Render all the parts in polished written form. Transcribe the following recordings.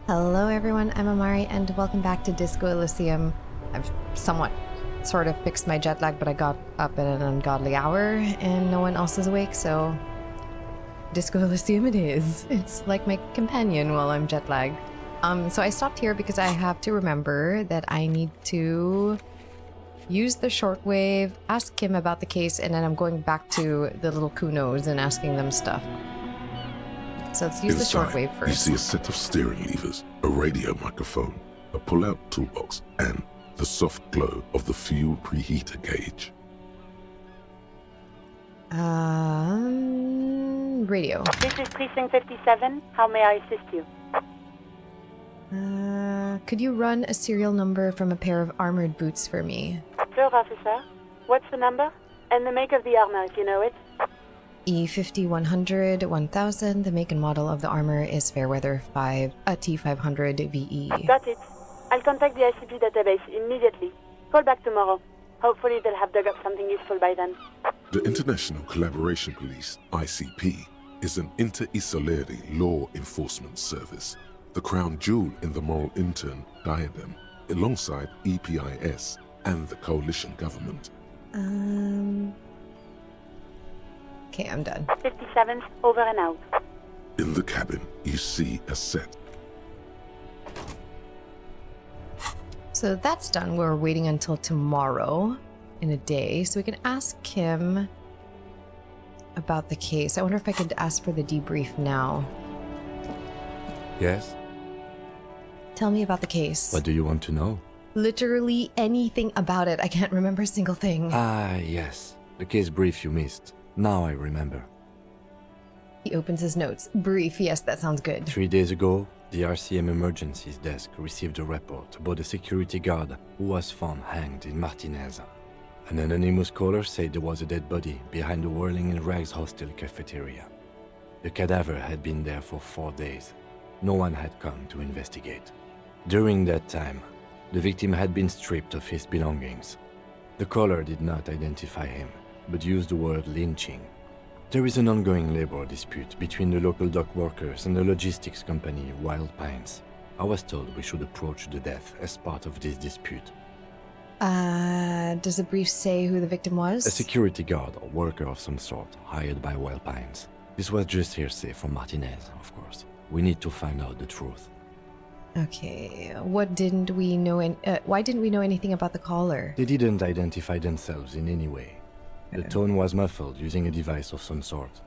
Hello everyone, I'm Amari and welcome back to Disco Elysium. I've sort of fixed my jet lag, but I got up at an ungodly hour and no one else is awake, so Disco Elysium it is. It's like my companion while I'm jet lagged. So I stopped here because I have to remember that I need to use the shortwave, ask Kim about the case, and then I'm going back to the little kunos and asking them stuff. So let's use Inside, the shortwave first. You see a set of steering levers, a radio microphone, a pull-out toolbox, and the soft glow of the fuel preheater gauge. Radio. This is Precinct 57. How may I assist you? Could you run a serial number from a pair of armored boots for me? Sure, officer. What's the number? And the make of the armor, if you know it. E50-100 1000. The make and model of the armor is Fairweather T500 VE. Got it. I'll contact the ICP database immediately. Call back tomorrow. Hopefully they'll have dug up something useful by then. The International Collaboration Police, ICP, is an inter-Isolari law enforcement service, the crown jewel in the moral intern diadem, alongside EPIS and the coalition government. Okay, I'm done. 57's over and out. In the cabin, you see a set. So that's done. We're waiting until tomorrow in a day so we can ask Kim about the case. I wonder if I could ask for the debrief now. Yes? Tell me about the case. What do you want to know? Literally anything about it. I can't remember a single thing. Ah, yes. The case brief you missed. Now I remember. He opens his notes. Brief, yes, that sounds good. 3 days ago, the RCM Emergencies Desk received a report about a security guard who was found hanged in Martinez. An anonymous caller said there was a dead body behind the Whirling in Rags hostel cafeteria. The cadaver had been there for 4 days. No one had come to investigate. During that time, the victim had been stripped of his belongings. The caller did not identify him, but used the word lynching. There is an ongoing labor dispute between the local dock workers and the logistics company Wild Pines. I was told we should approach the death as part of this dispute. Does the brief say who the victim was? A security guard or worker of some sort, hired by Wild Pines. This was just hearsay from Martinez, of course. We need to find out the truth. Okay, why didn't we know anything about the caller? They didn't identify themselves in any way. The tone was muffled using a device of some sort.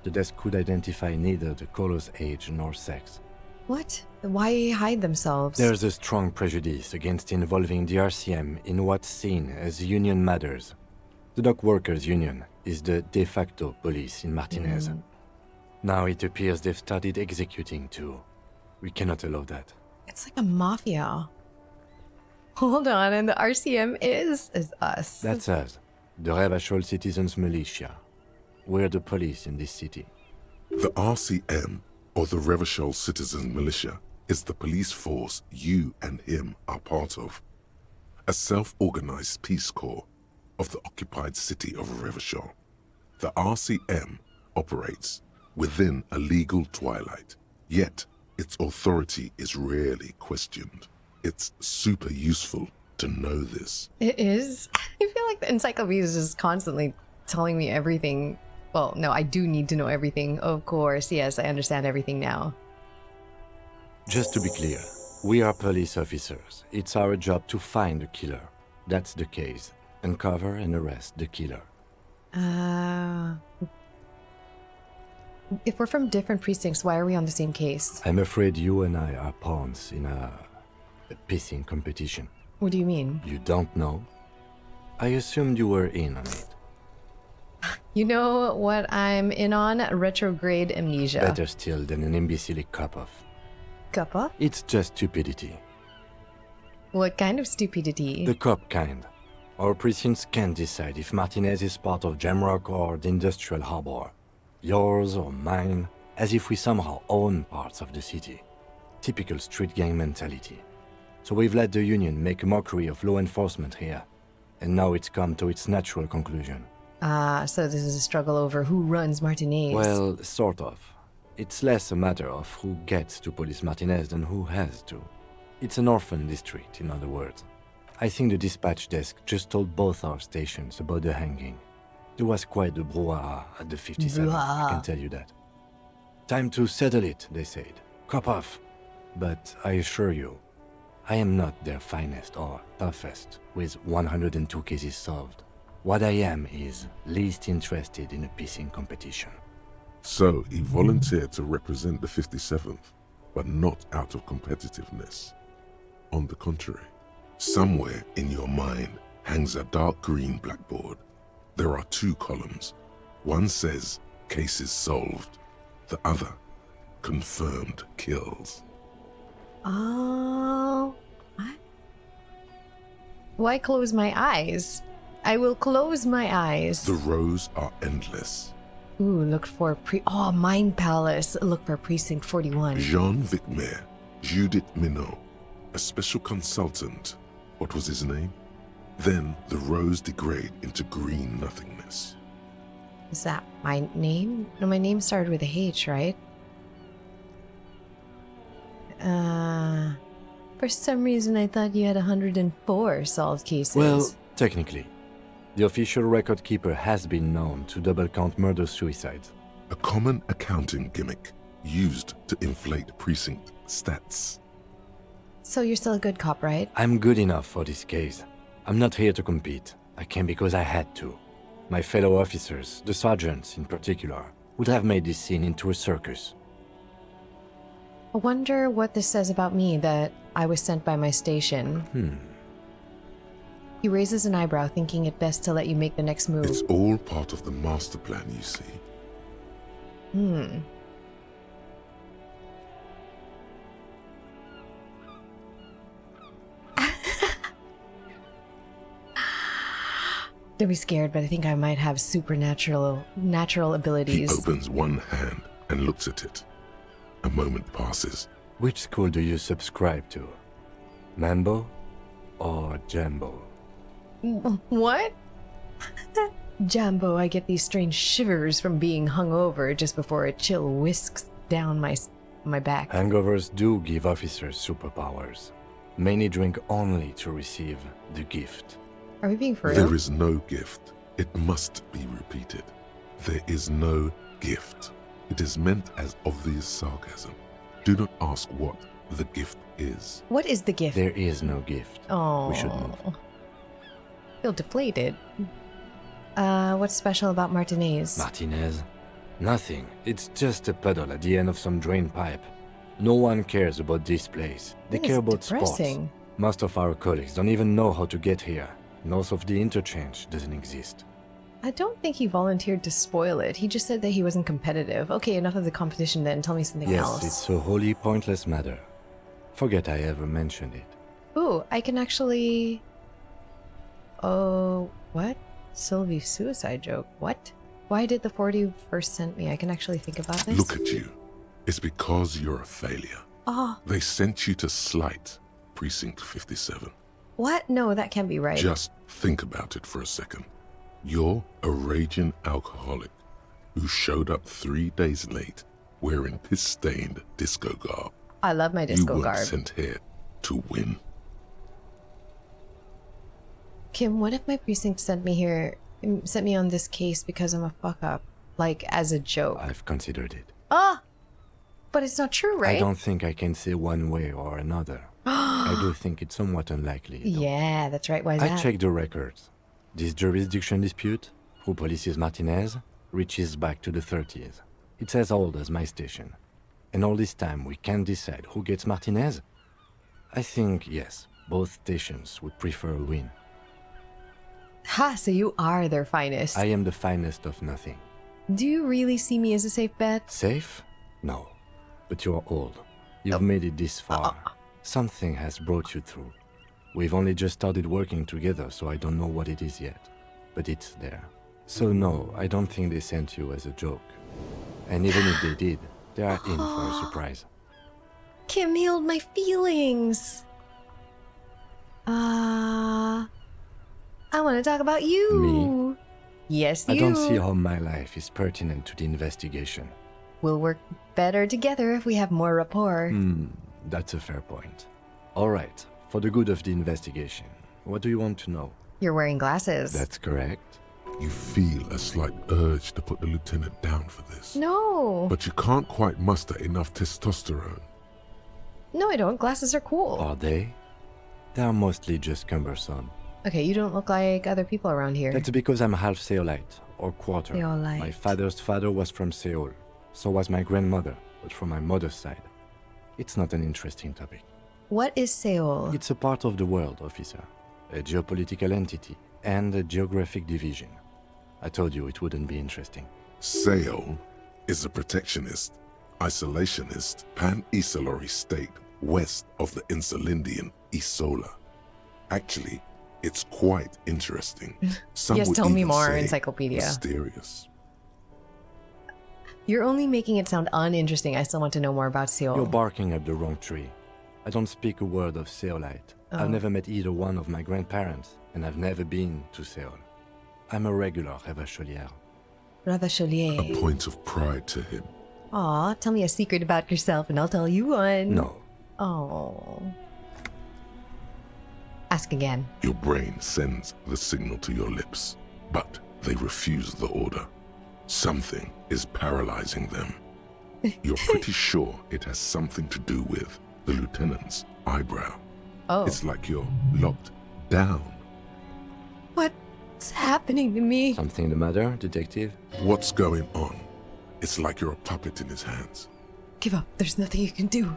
The desk could identify neither the caller's age nor sex. What? Why hide themselves? There's a strong prejudice against involving the RCM in what's seen as union matters. The dock workers' union is the de facto police in Martinez. Now it appears they've started executing too. We cannot allow that. It's like a mafia. Hold on, and the RCM is us. That's us. The Revachol Citizens Militia. We're the police in this city. The RCM, or the Revachol Citizen Militia, is the police force you and him are part of. A self-organized peace corps of the occupied city of Revachol. The RCM operates within a legal twilight, yet its authority is rarely questioned. It's super useful to know this. It is. I feel like the encyclopedia is just constantly telling me everything. Well, no, I do need to know everything. Of course, yes, I understand everything now. Just to be clear, we are police officers. It's our job to find the killer. That's the case. Uncover and arrest the killer. If we're from different precincts, why are we on the same case? I'm afraid you and I are pawns in a pissing competition. What do you mean? You don't know? I assumed you were in on it. You know what I'm in on? Retrograde amnesia. Better still than an imbecilic cop-off. Kappa? It's just stupidity. What kind of stupidity? The cop kind. Our precincts can't decide if Martinez is part of Jamrock or the Industrial Harbor. Yours or mine, as if we somehow own parts of the city. Typical street gang mentality. So we've let the union make a mockery of law enforcement here. And now it's come to its natural conclusion. So this is a struggle over who runs Martinez. Well, sort of. It's less a matter of who gets to police Martinez than who has to. It's an orphan district, in other words. I think the dispatch desk just told both our stations about the hanging. There was quite the brouhaha at the 57th, I can tell you that. Time to settle it, they said. Cop off. But I assure you, I am not their finest or toughest, with 102 cases solved. What I am is least interested in a piecing competition. So he volunteered to represent the 57th, but not out of competitiveness. On the contrary, somewhere in your mind hangs a dark green blackboard. There are 2 columns. One says, cases solved. The other, confirmed kills. Oh, what? Why close my eyes? I will close my eyes. The rows are endless. Ooh, look for Mind Palace. Look for Precinct 41. Jean Vicmer, Judith Minot, a special consultant. What was his name? Then the rows degrade into green nothingness. Is that my name? No, my name started with a H, right? For some reason I thought you had 104 solved cases. Well, technically. The official record keeper has been known to double count murder-suicides. A common accounting gimmick used to inflate precinct stats. So you're still a good cop, right? I'm good enough for this case. I'm not here to compete. I came because I had to. My fellow officers, the sergeants in particular, would have made this scene into a circus. I wonder what this says about me that I was sent by my station. He raises an eyebrow, thinking it best to let you make the next move. It's all part of the master plan, you see. Don't be scared, but I think I might have supernatural He abilities. opens one hand and looks at it. A moment passes. Which school do you subscribe to? Mambo or Jambo? What? Jambo, I get these strange shivers from being hungover just before a chill whisks down my back. Hangovers do give officers superpowers. Many drink only to receive the gift. Are we being for real? There is no gift. It must be repeated. There is no gift. It is meant as obvious sarcasm. Do not ask what the gift is. What is the gift? There is no gift. Oh. We should move. Feel deflated. What's special about Martinez? Martinez? Nothing. It's just a puddle at the end of some drain pipe. No one cares about this place. They That care is about depressing. sports. Most of our colleagues don't even know how to get here. North of the interchange doesn't exist. I don't think he volunteered to spoil it. He just said that he wasn't competitive. Okay, enough of the competition then. Tell me something Yes, else. it's a wholly pointless matter. Forget I ever mentioned it. Ooh, I can actually... Oh, what? Sylvie's suicide joke. What? Why did the 41st send me? I can actually think about this. Look at you. It's because you're a failure. Oh, They sent you to slight Precinct 57. what? No, that can't be right. Just think about it for a second. You're a raging alcoholic who showed up 3 days late wearing piss-stained disco garb. I love my You disco weren't garb. sent here to win. Kim, what if my precinct sent me on this case because I'm a fuck up? Like, as a joke. I've considered it. Ah! But it's not true, right? I don't think I can say one way or another. I do think it's somewhat unlikely. though. Yeah, that's right. Why is I that? checked the records. This jurisdiction dispute, who polices Martinez, reaches back to the 30s. It's as old as my station. And all this time we can't decide who gets Martinez? I think, yes, both stations would prefer a win. Ha, so you are their finest. I am the finest of nothing. Do you really see me as a safe bet? Safe? No. But you're old. You've made it this far. Something has brought you through. We've only just started working together, so I don't know what it is yet. But it's there. So no, I don't think they sent you as a joke. And even if they did, they are in for a surprise. Kim healed my feelings. I want to talk about you. Me? Yes, I you. don't see how my life is pertinent to the investigation. we'll work better together if we have more rapport. That's a fair point. All right, for the good of the investigation, what do you want to know? You're wearing glasses. That's correct. You feel a slight urge to put the lieutenant down for this. No. But you can't quite muster enough testosterone. No, I don't. Glasses are cool. Are they? They are mostly just cumbersome. Okay, you don't look like other people around here. That's because I'm half Seolite, or quarter. Seolite. My father's father was from Seoul. So was my grandmother, but from my mother's side. It's not an interesting topic. What is Seoul? It's a part of the world, officer. A geopolitical entity and a geographic division. I told you it wouldn't be interesting. Seoul is a protectionist, isolationist, pan-Isolari state west of the insulindian Isola. Actually, it's quite interesting. Some Yes, would tell me even more, say encyclopedia. mysterious. You're only making it sound uninteresting. I still want to know more about Seoul. You're barking up the wrong tree. I don't speak a word of Seolite. I've never met either one of my grandparents, and I've never been to Seoul. I'm a regular Ravacholière. Ravacholier. A point of pride to him. Aw, tell me a secret about yourself and I'll tell you one. No. Oh. Ask again. Your brain sends the signal to your lips, but they refuse the order. Something is paralyzing them. You're pretty sure it has something to do with the lieutenant's eyebrow. Oh. It's like you're locked down. What's happening to me? Something the matter, detective? What's going on? It's like you're a puppet in his hands. Give up. There's nothing you can do.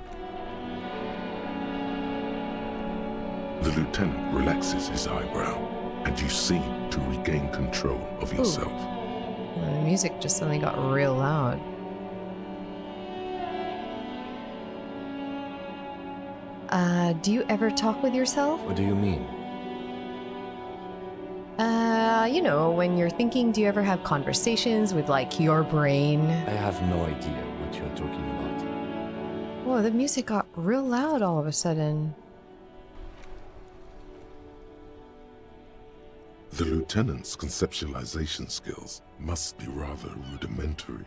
The lieutenant relaxes his eyebrow, and you seem to regain control of yourself. Well, the music just suddenly got real loud. Do you ever talk with yourself? What do you mean? You know, when you're thinking, do you ever have conversations with, like, your brain? I have no idea what you're talking about. Whoa, the music got real loud all of a sudden. The lieutenant's conceptualization skills must be rather rudimentary.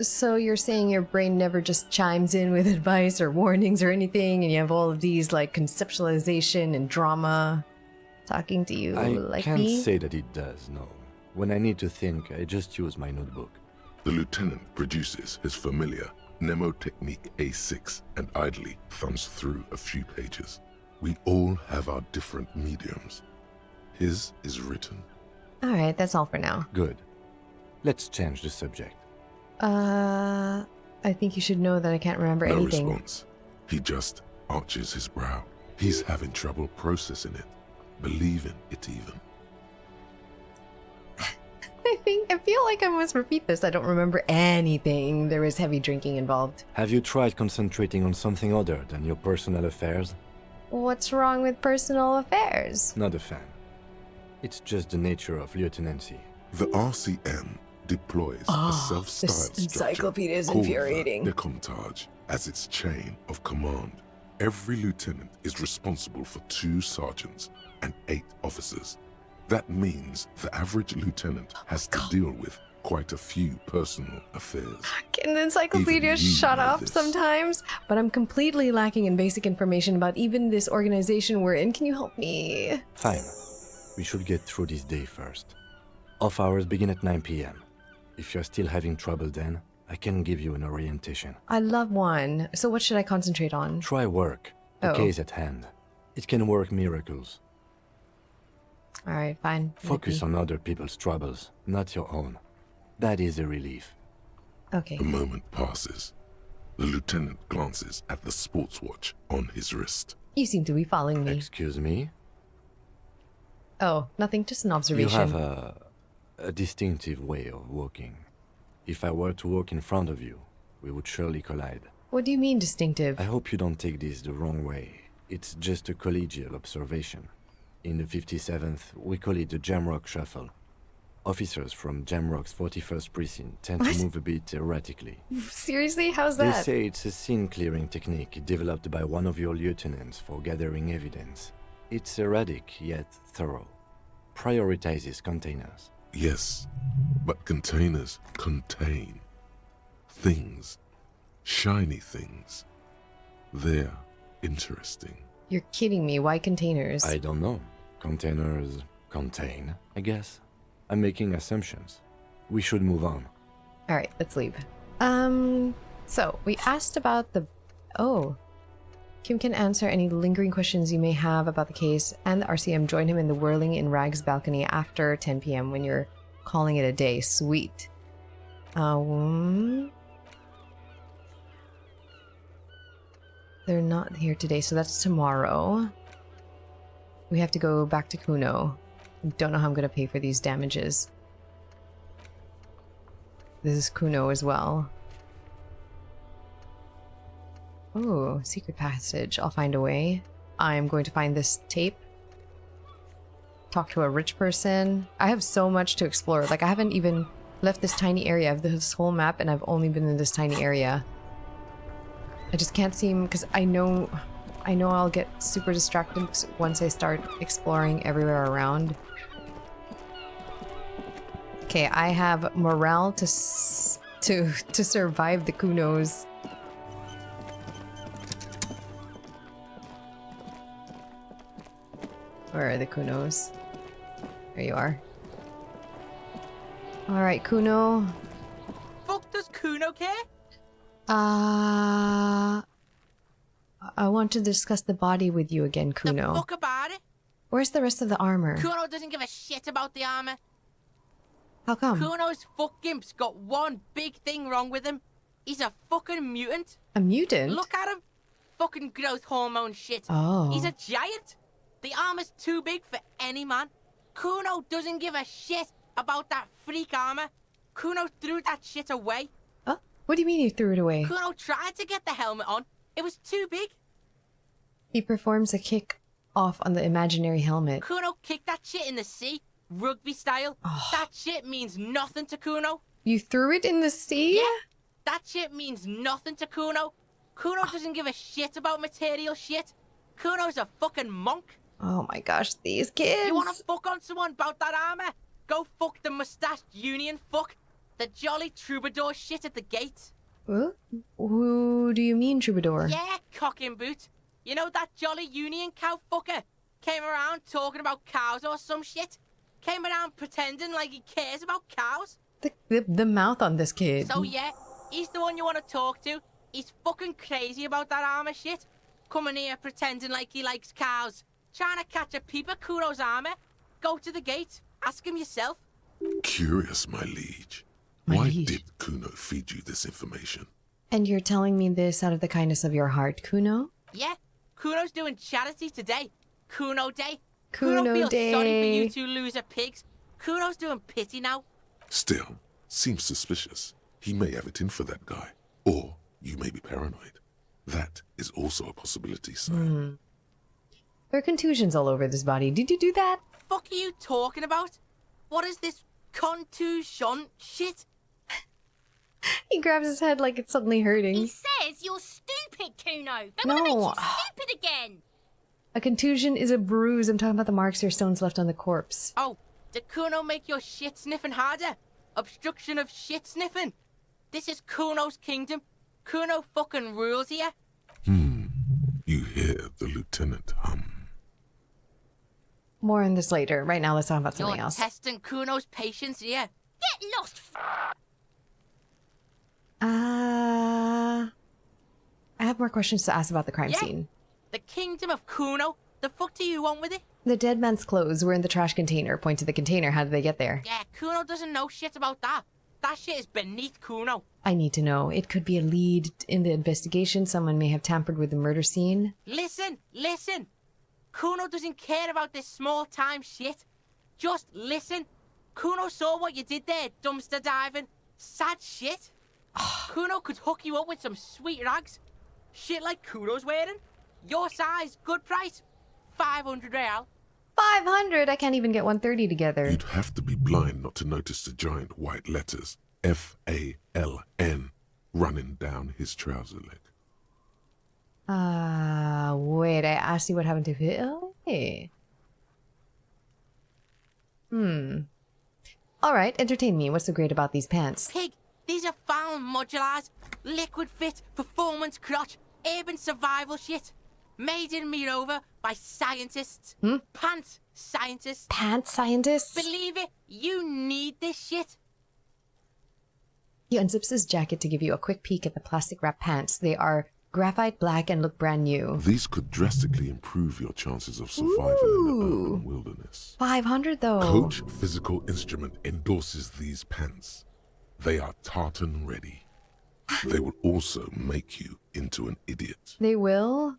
So you're saying your brain never just chimes in with advice or warnings or anything, and you have all of these, like, conceptualization and drama talking to you I like can't me? say that it does, no. When I need to think, I just use my notebook. The lieutenant produces his familiar mnemotechnique A6 and idly thumbs through a few pages. We all have our different mediums. His is written. All right, that's all for now. Good. Let's change the subject. I think you should know that I can't remember No anything. response. He just arches his brow. He's having trouble processing it, believing it even. I feel like I must repeat this. I don't remember anything. There was heavy drinking involved. Have you tried concentrating on something other than your personal affairs? What's wrong with personal affairs? Not a fan. It's just the nature of lieutenancy. The RCM deploys a self-styled this structure encyclopedia is called infuriating. the Decomptage as its chain of command. Every lieutenant is responsible for 2 sergeants and 8 officers. That means the average lieutenant has to deal with quite a few personal affairs. Can the encyclopedia Even you shut know up this. sometimes? But I'm completely lacking in basic information about even this organization we're in. Can you help me? Fine. We should get through this day first. Off hours begin at 9 p.m. If you're still having trouble then, I can give you an orientation. I love one. So what should I concentrate on? Try work. The Oh. case at hand. It can work miracles. All right, fine. Focus on other people's troubles, not your own. That is a relief. Okay. A moment passes. The lieutenant glances at the sports watch on his wrist. You seem to be following me. Excuse me? Oh, nothing, just an You observation. have a distinctive way of walking. If I were to walk in front of you, we would surely collide. What do you mean distinctive? I hope you don't take this the wrong way. It's just a collegial observation. In the 57th, we call it the Jamrock Shuffle. Officers from Jamrock's 41st Precinct tend to move a bit erratically. Seriously? How's They that? say it's a scene-clearing technique developed by one of your lieutenants for gathering evidence. It's erratic, yet thorough. Prioritizes containers. Yes, but containers contain things, shiny things. They're interesting. You're kidding me. Why containers? I don't know. Containers contain, I guess. I'm making assumptions. We should move on. All right, let's leave. So we asked about the... Oh. Kim can answer any lingering questions you may have about the case, and the RCM join him in the Whirling in Rags balcony after 10 p.m. when you're calling it a day. Sweet. They're not here today, so that's tomorrow. We have to go back to Kuno. Don't know how I'm going to pay for these damages. This is Kuno as well. Oh, secret passage. I'll find a way. I'm going to find this tape. Talk to a rich person. I have so much to explore. Like, I haven't even left this tiny area. I have this whole map, and I've only been in this tiny area. I just can't seem... Because I know I'll get super distracted once I start exploring everywhere around. Okay, I have morale to survive the Kunos. Where are the Kunos? There you are. Alright, Kuno. Fuck does Kuno care? I want to discuss the body with you again, Kuno. The fuck about it? Where's the rest of the armor? Kuno doesn't give a shit about the armor. How come? Kuno's fuckgimp's got one big thing wrong with him. He's a fucking mutant. A mutant? Look at him. Fucking growth hormone shit. Oh. He's a giant. The armor's too big for any man. Kuno doesn't give a shit about that freak armor. Kuno threw that shit away. Oh? What do you mean you threw it away? Kuno tried to get the helmet on. It was too big. He performs a kick off on the imaginary helmet. Kuno kicked that shit in the sea, rugby style. Oh. That shit means nothing to Kuno. You threw it in the sea? Yeah, that shit means nothing to Kuno. Kuno doesn't give a shit about material shit. Kuno's a fucking monk. Oh my gosh, these kids! You wanna fuck on someone about that armor? Go fuck the mustached union fuck. The jolly troubadour shit at the gate. Who do you mean, troubadour? Yeah, cock and boot. You know that jolly union cow fucker? Came around talking about cows or some shit. Came around pretending like he cares about cows. The mouth on this kid. So yeah, he's the one you want to talk to. He's fucking crazy about that armor shit. Coming here pretending like he likes cows. Trying to catch a peep at Kuno's armor. Go to the gate. Ask him yourself. Curious, my liege. My Why liege. did Kuno feed you this information? And you're telling me this out of the kindness of your heart, Kuno? Yeah, Kuno's doing charity today. Kuno Day. Kuno feels Day. sorry for you two loser pigs. Kuno's doing pity now. Still, seems suspicious. He may have it in for that guy. Or you may be paranoid. That is also a possibility, sire. There are contusions all over this body. Did you do that? Fuck are you talking about? What is this contusion shit? He grabs his head like it's suddenly hurting. He says you're stupid, Kuno. They want to make No. you stupid again. A contusion is a bruise. I'm talking about the marks or stones left on the corpse. Oh, did Kuno make your shit sniffing harder? Obstruction of shit sniffing? This is Kuno's kingdom. Kuno fucking rules here. You hear the lieutenant hum. More on this later. Right now, let's talk about something You're else. testing Kuno's patience here. Get lost. I have more questions to ask about the crime Yeah. scene. The kingdom of Kuno? The fuck do you want with it? The dead man's clothes were in the trash container. Point to the container. How did they get there? Yeah, Kuno doesn't know shit about that. That shit is beneath Kuno. I need to know. It could be a lead in the investigation. Someone may have tampered with the murder scene. Listen. Kuno doesn't care about this small-time shit. Just listen. Kuno saw what you did there, dumpster diving. Sad shit. Kuno could hook you up with some sweet rags. Shit like Kuno's wearing. Your size, good price. 500 real. 500? I can't even get 130 together. You'd have to be blind not to notice the giant white letters F-A-L-N running down his trouser leg. Wait, I asked you what happened to Phil? Hey. All right, entertain me. What's so great about these pants? Pig, these are found modulars. Liquid fit, performance crotch, urban survival shit. Made in Mirova by scientists. Pants scientists. Pants scientists? Believe it, you need this shit. He unzips his jacket to give you a quick peek at the plastic wrap pants. They are graphite black and look brand new. These could drastically improve your chances of survival in the urban wilderness. 500 though. Coach Physical Instrument endorses these pants. They are tartan ready. They will also make you into an idiot. They will?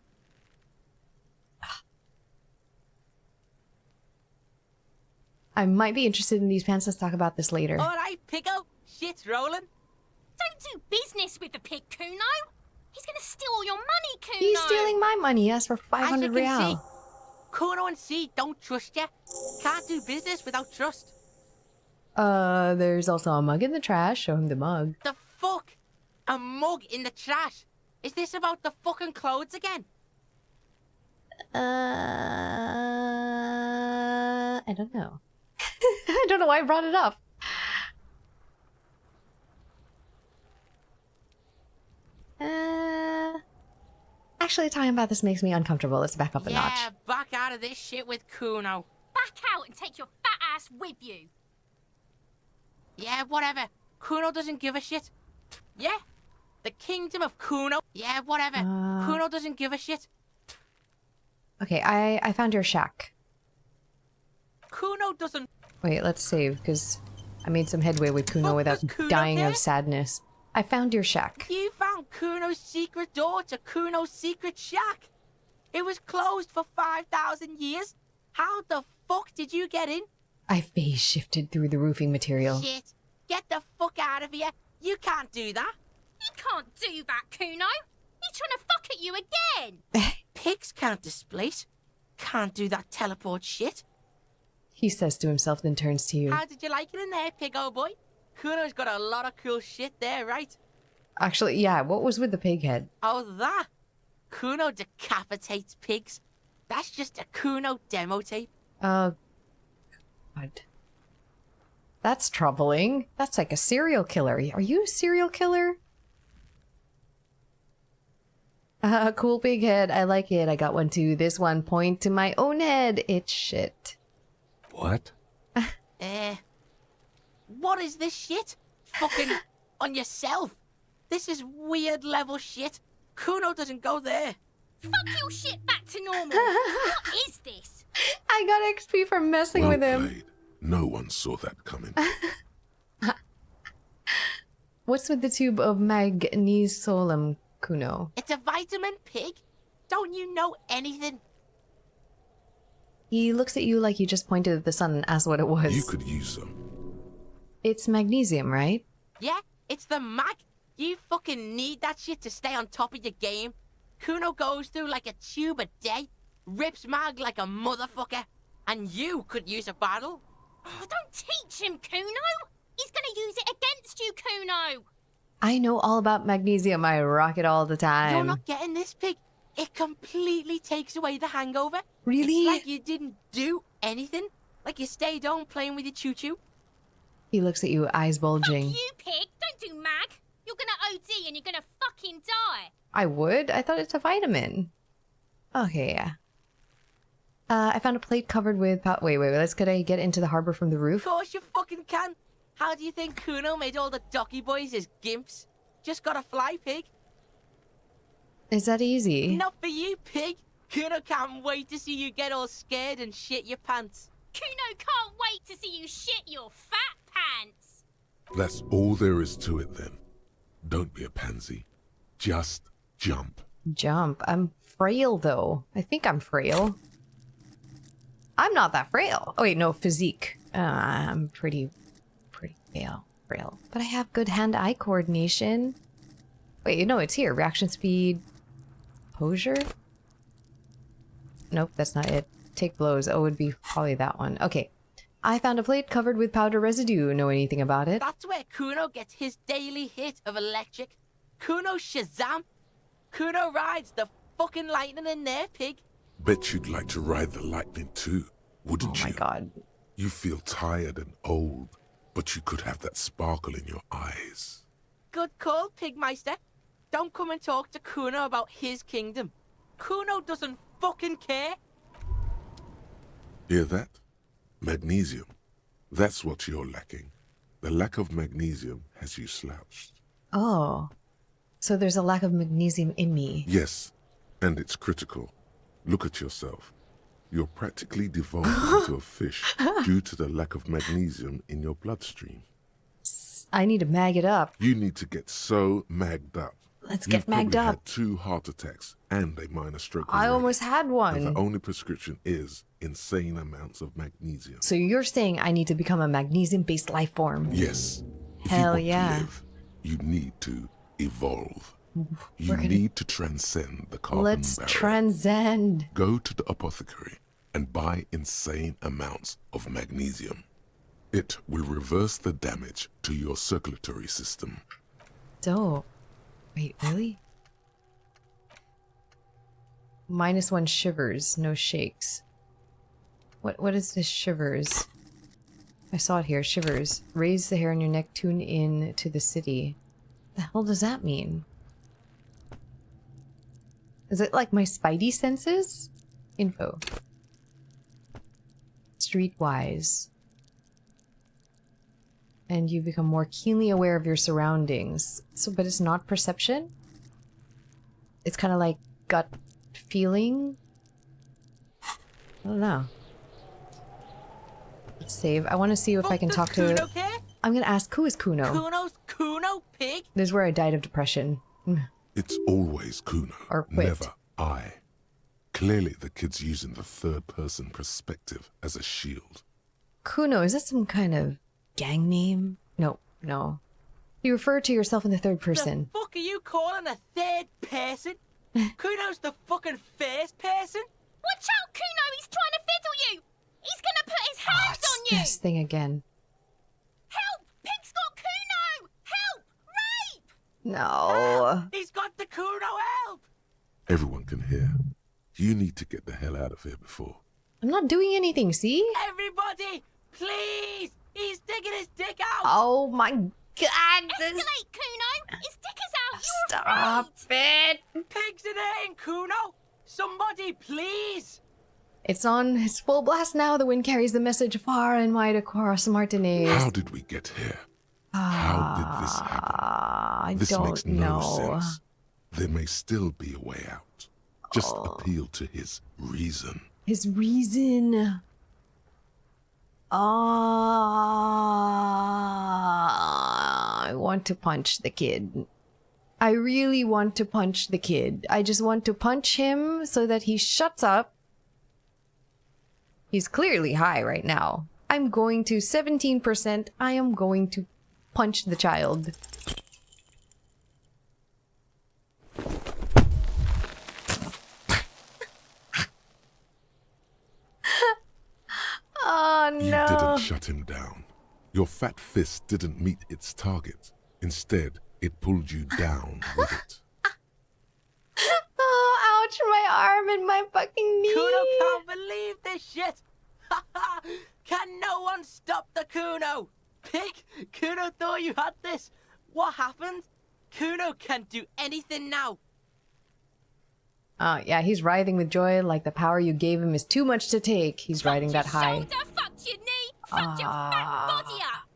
I might be interested in these pants. Let's talk about this later. All right, Piggo, shit's rolling. Don't do business with the pig, Kuno. He's gonna steal all your money, Kuno. He's stealing my money. He asked for As 500 you can see, real. Kuno and C don't trust you. Can't do business without trust. There's also a mug in the trash. Show him the mug. The fuck? A mug in the trash? Is this about the fucking clothes again? I don't know. I don't know why I brought it up. Actually, talking about this makes me uncomfortable. Let's back up a notch. Yeah, back out of this shit with Kuno. Back out and take your fat ass with you. Yeah, whatever. Kuno doesn't give a shit. Yeah, the kingdom of Kuno. Yeah, whatever. Kuno doesn't give a shit. Okay, I found your shack. Kuno doesn't. Wait, let's save, because I made some headway with Kuno Fuck, without does Kuno dying care? of sadness. I found your shack. You found Kuno's secret door to Kuno's secret shack. It was closed for 5,000 years. How the fuck did you get in? I phase shifted through the roofing material. Shit. Get the fuck out of here. You can't do that. He can't do that, Kuno. He's trying to fuck at you again. Pigs can't displace. Can't do that teleport shit. He says to himself, then turns to you. How did you like it in there, pig old boy? Kuno's got a lot of cool shit there, right? Actually, yeah, what was with the pig head? Oh, that? Kuno decapitates pigs. That's just a Kuno demo tape. Oh, God. That's troubling. That's like a serial killer. Are you a serial killer? Cool big head. I like it. I got one too. This one point to my own head. It's shit. What? What is this shit? Fucking on yourself. This is weird level shit. Kuno doesn't go there. Fuck your shit back to normal. What is this? I got XP for messing Well with him. played. No one saw that coming. What's with the tube of magnesium, Kuno? It's a vitamin, pig. Don't you know anything? He looks at you like you just pointed at the sun and asked what it was. You could use some. It's magnesium, right? Yeah, it's the mag. You fucking need that shit to stay on top of your game. Kuno goes through like a tube a day, rips mag like a motherfucker, and you could use a bottle. Oh, don't teach him, Kuno. He's gonna use it against you, Kuno. I know all about magnesium. I rock it all the time. You're not getting this, pig. It completely takes away the hangover. Really? It's like you didn't do anything. Like you stayed home playing with your choo-choo. He looks at you, eyes bulging. You pig, don't do mag. You're gonna OD and you're gonna fucking die. I would? I thought it's a vitamin. Okay, yeah. I found a plate covered with... Wait. Could I get into the harbor from the Of roof? course you fucking can. How do you think Kuno made all the docky boys his gimps? Just gotta fly, pig. Is that easy? Not for you, pig. Kuno can't wait to see you get all scared and shit your pants. Kuno can't wait to see you shit your fat pants. That's all there is to it then. Don't be a pansy. Just jump. Jump. I'm frail, though. I think I'm frail. I'm not that frail. Oh, wait, no, physique. I'm pretty frail. But I have good hand-eye coordination. Wait, no, it's here. Reaction speed. Posure? Nope, that's not it. Take blows. Oh, it would be probably that one. Okay. I found a plate covered with powder residue. Know anything about it? That's where Kuno gets his daily hit of electric. Kuno Shazam. Kuno rides the fucking lightning in there, pig. Bet you'd like to ride the lightning too, wouldn't Oh you? my god. You feel tired and old. but you could have that sparkle in your eyes. Good call, Pigmeister. Don't come and talk to Kuno about his kingdom. Kuno doesn't fucking care. Hear that? Magnesium. That's what you're lacking. The lack of magnesium has you slouched. Oh. So there's a lack of magnesium in me. Yes, and it's critical. Look at yourself. You're practically devolved into a fish due to the lack of magnesium in your bloodstream. I need to mag it up. You need to get so magged up. Let's get magged You've probably up. had 2 heart attacks and a minor stroke. I already. almost had And one. the only prescription is insane amounts of magnesium. So you're saying I need to become a magnesium-based life form? Yes. If Hell you want yeah. to live, you need to evolve. You We're gonna- need to transcend the carbon Let's barrier. transcend. Go to the apothecary and buy insane amounts of magnesium. It will reverse the damage to your circulatory system. Dope. Wait, really? -1 shivers, no shakes. What is this shivers? I saw it here, shivers. Raise the hair on your neck, tune in to the city. The hell does that mean? Is it like my spidey senses? Info. Streetwise. And you become more keenly aware of your surroundings. So, but it's not perception? It's kind of like gut feeling? I don't know. Let's save. I want to see if I can Does talk Kuno to... care? I'm going to ask, who is Kuno? Kuno's Kuno, pig. This is where I died of depression. It's always Kuno, Or quit. never I. Clearly the kid's using the third-person perspective as a shield. Kuno, is that some kind of gang name? No, no. You refer to yourself in the third person. The fuck are you calling a third person? Kuno's the fucking first person. Watch out, Kuno! He's trying to fiddle you! He's gonna put his Oh, hands it's on you! this thing again. Help! Pig's got Kuno! Help! Rape! No. He's got the Kuno help. Everyone can hear. You need to get the hell out of here before. I'm not doing anything, see? Everybody, please! He's digging his dick out. Oh my god. This... Escalate, Kuno! His dick is out! You're Stop afraid! it. Pigs in here, Kuno. Somebody, please. It's on his full blast now. The wind carries the message far and wide across Martinaise. How did we get here? How did this happen? I This don't makes no know. sense. There may still be a way out. Just appeal to his reason. His reason. I want to punch the kid. I really want to punch the kid. I just want to punch him so that he shuts up. He's clearly high right now. I'm going to 17%. I am going to punch the child. Oh no. You didn't shut him down. Your fat fist didn't meet its target. Instead, it pulled you down with it. Oh, ouch, my arm and my fucking knee. Kuno can't believe this shit. Can no one stop the Kuno? Pig, Kuno thought you had this. What happened? Kuno can't do anything now. Yeah, he's writhing with joy like the power you gave him is too much to take. He's riding that Fucked your high. shoulder, fucked your knee, fucked your fat body up!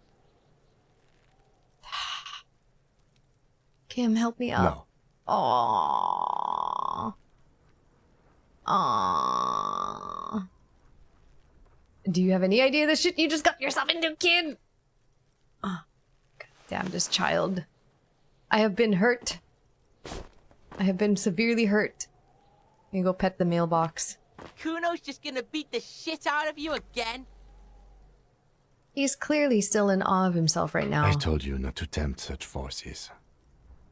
Kim, help me up. No. Aww. Aww. Do you have any idea the shit you just got yourself into, kid? Oh, God damn this child. I have been hurt. I have been severely hurt. You go pet the mailbox. Kuno's just gonna beat the shit out of you again. He's clearly still in awe of himself right now. I told you not to tempt such forces.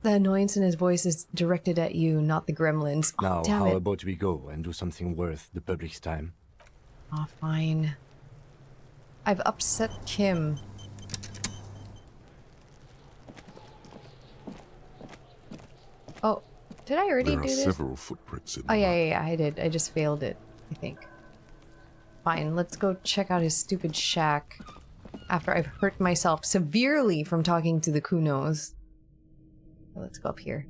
The annoyance in his voice is directed at you, not the gremlins. Oh, Now, damn how it. about we go and do something worth the public's time? Oh, fine. I've upset Kim. Oh, did I already There do are this? several footprints in Oh, the yeah, mud. yeah, yeah, I did. I just failed it, I think. Fine, let's go check out his stupid shack. after I've hurt myself severely from talking to the Kunos. Let's go up here.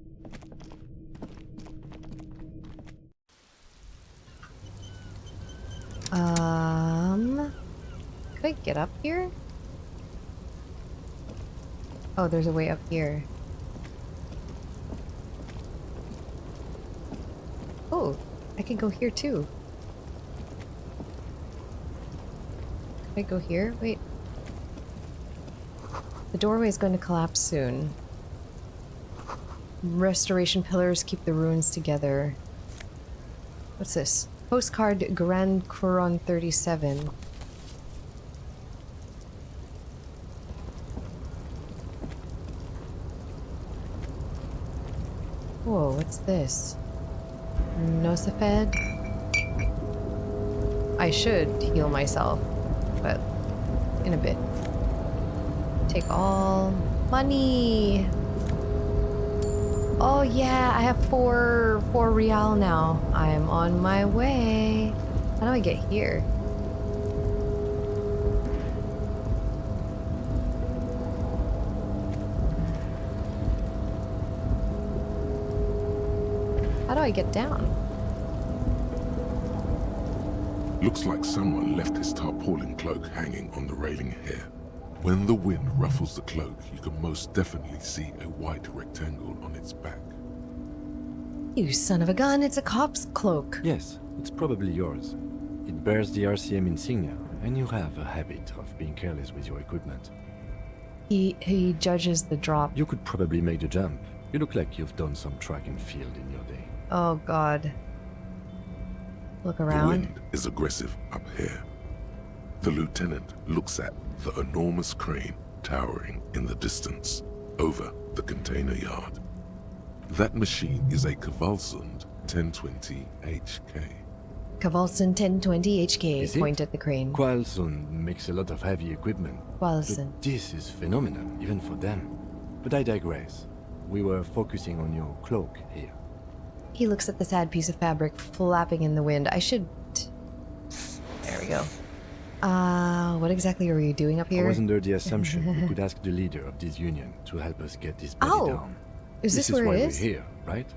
Could I get up here? Oh, there's a way up here. Oh, I can go here too. Can I go here? Wait. The doorway is going to collapse soon. Restoration pillars keep the ruins together. What's this? Postcard Grand Couronne 37. Whoa, what's this? Nosafed? I should heal myself, but in a bit. Take all money. Oh yeah, I have four real now. I'm on my way. How do I get here? How do I get down? Looks like someone left his tarpaulin cloak hanging on the railing here. When the wind ruffles the cloak, you can most definitely see a white rectangle on its back. You son of a gun, it's a cop's cloak. Yes, it's probably yours. It bears the RCM insignia, and you have a habit of being careless with your equipment. He judges the drop. You could probably make the jump. You look like you've done some track and field in your day. Oh god. Look The around. wind is aggressive up here. The lieutenant looks at the enormous crane towering in the distance over the container yard. That machine is a Kvalsund 1020 HK. Kvalsund 1020 HK. Is it? Point at the crane. Kvalsund makes a lot of heavy equipment. Kvalsund. But this is phenomenal, even for them. But I digress. We were focusing on your cloak here. He looks at the sad piece of fabric flapping in the wind. I should... There we go. What exactly are you doing up I here? was under the assumption we could ask the leader of this union to help us get this body Oh, down. Is this is where why it is? we're here, right?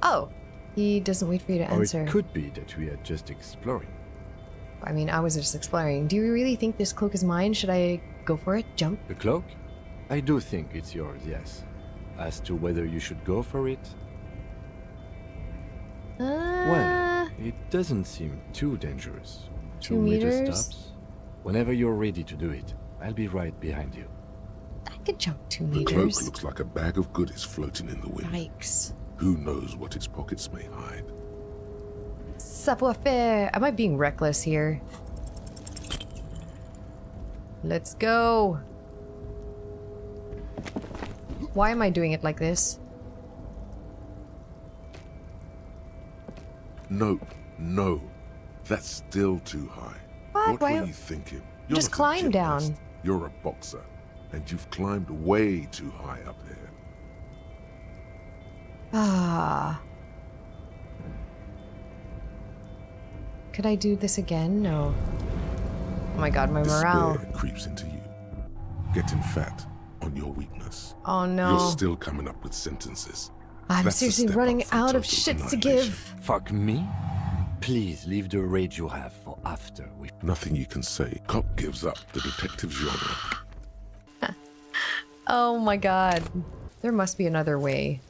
Oh, he doesn't wait for you to Or answer. it could be that we are just exploring. I mean, I was just exploring. Do you really think this cloak is mine? Should I go for it? Jump? The cloak? I do think it's yours, yes. As to whether you should go for it, well, it doesn't seem too dangerous. 2 meters? stops. Whenever you're ready to do it, I'll be right behind you. I could jump 2 The cloak meters. looks like a bag of goodies floating in the wind. Yikes. Who knows what its pockets may hide? Savoir-faire. Am I being reckless here? Let's go. Why am I doing it like this? Nope, no. That's still too high. What? Why- were you thinking? You're Just not a climb gymnast. down. You're a boxer, and you've climbed way too high up here. Ah. Could I do this again? No. Oh my god, my morale. Despair creeps into you, getting fat on your weakness. Oh no. You're still coming up with sentences. I'm That's a seriously step running up from out of total shit to annihilation. give. Fuck me? Please leave the rage you have for after we... Nothing you can say. Cop gives up the detective genre. Oh my god. There must be another way.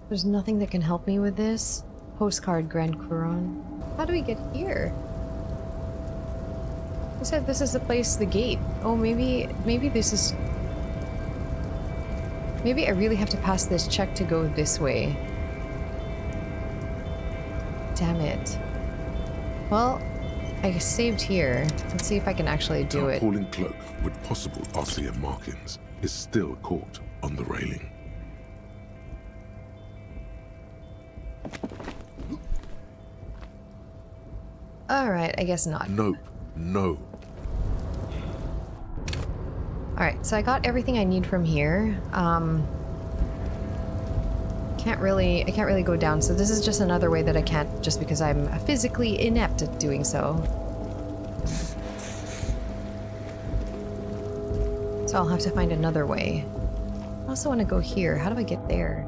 There's nothing that can help me with this. Postcard Grand Couronne. How do we get here? I said this is the place, the gate. Oh, maybe this is... Maybe I really have to pass this check to go this way. Damn it. Well, I saved here. Let's see if I can actually do it. Tarpaulin cloak with possible RCM markings is still caught on the railing. Alright, I guess not. Nope, no. Alright, so I got everything I need from here. I can't really go down, so this is just another way that I can't just because I'm physically inept at doing so. So I'll have to find another way. I also want to go here. How do I get there?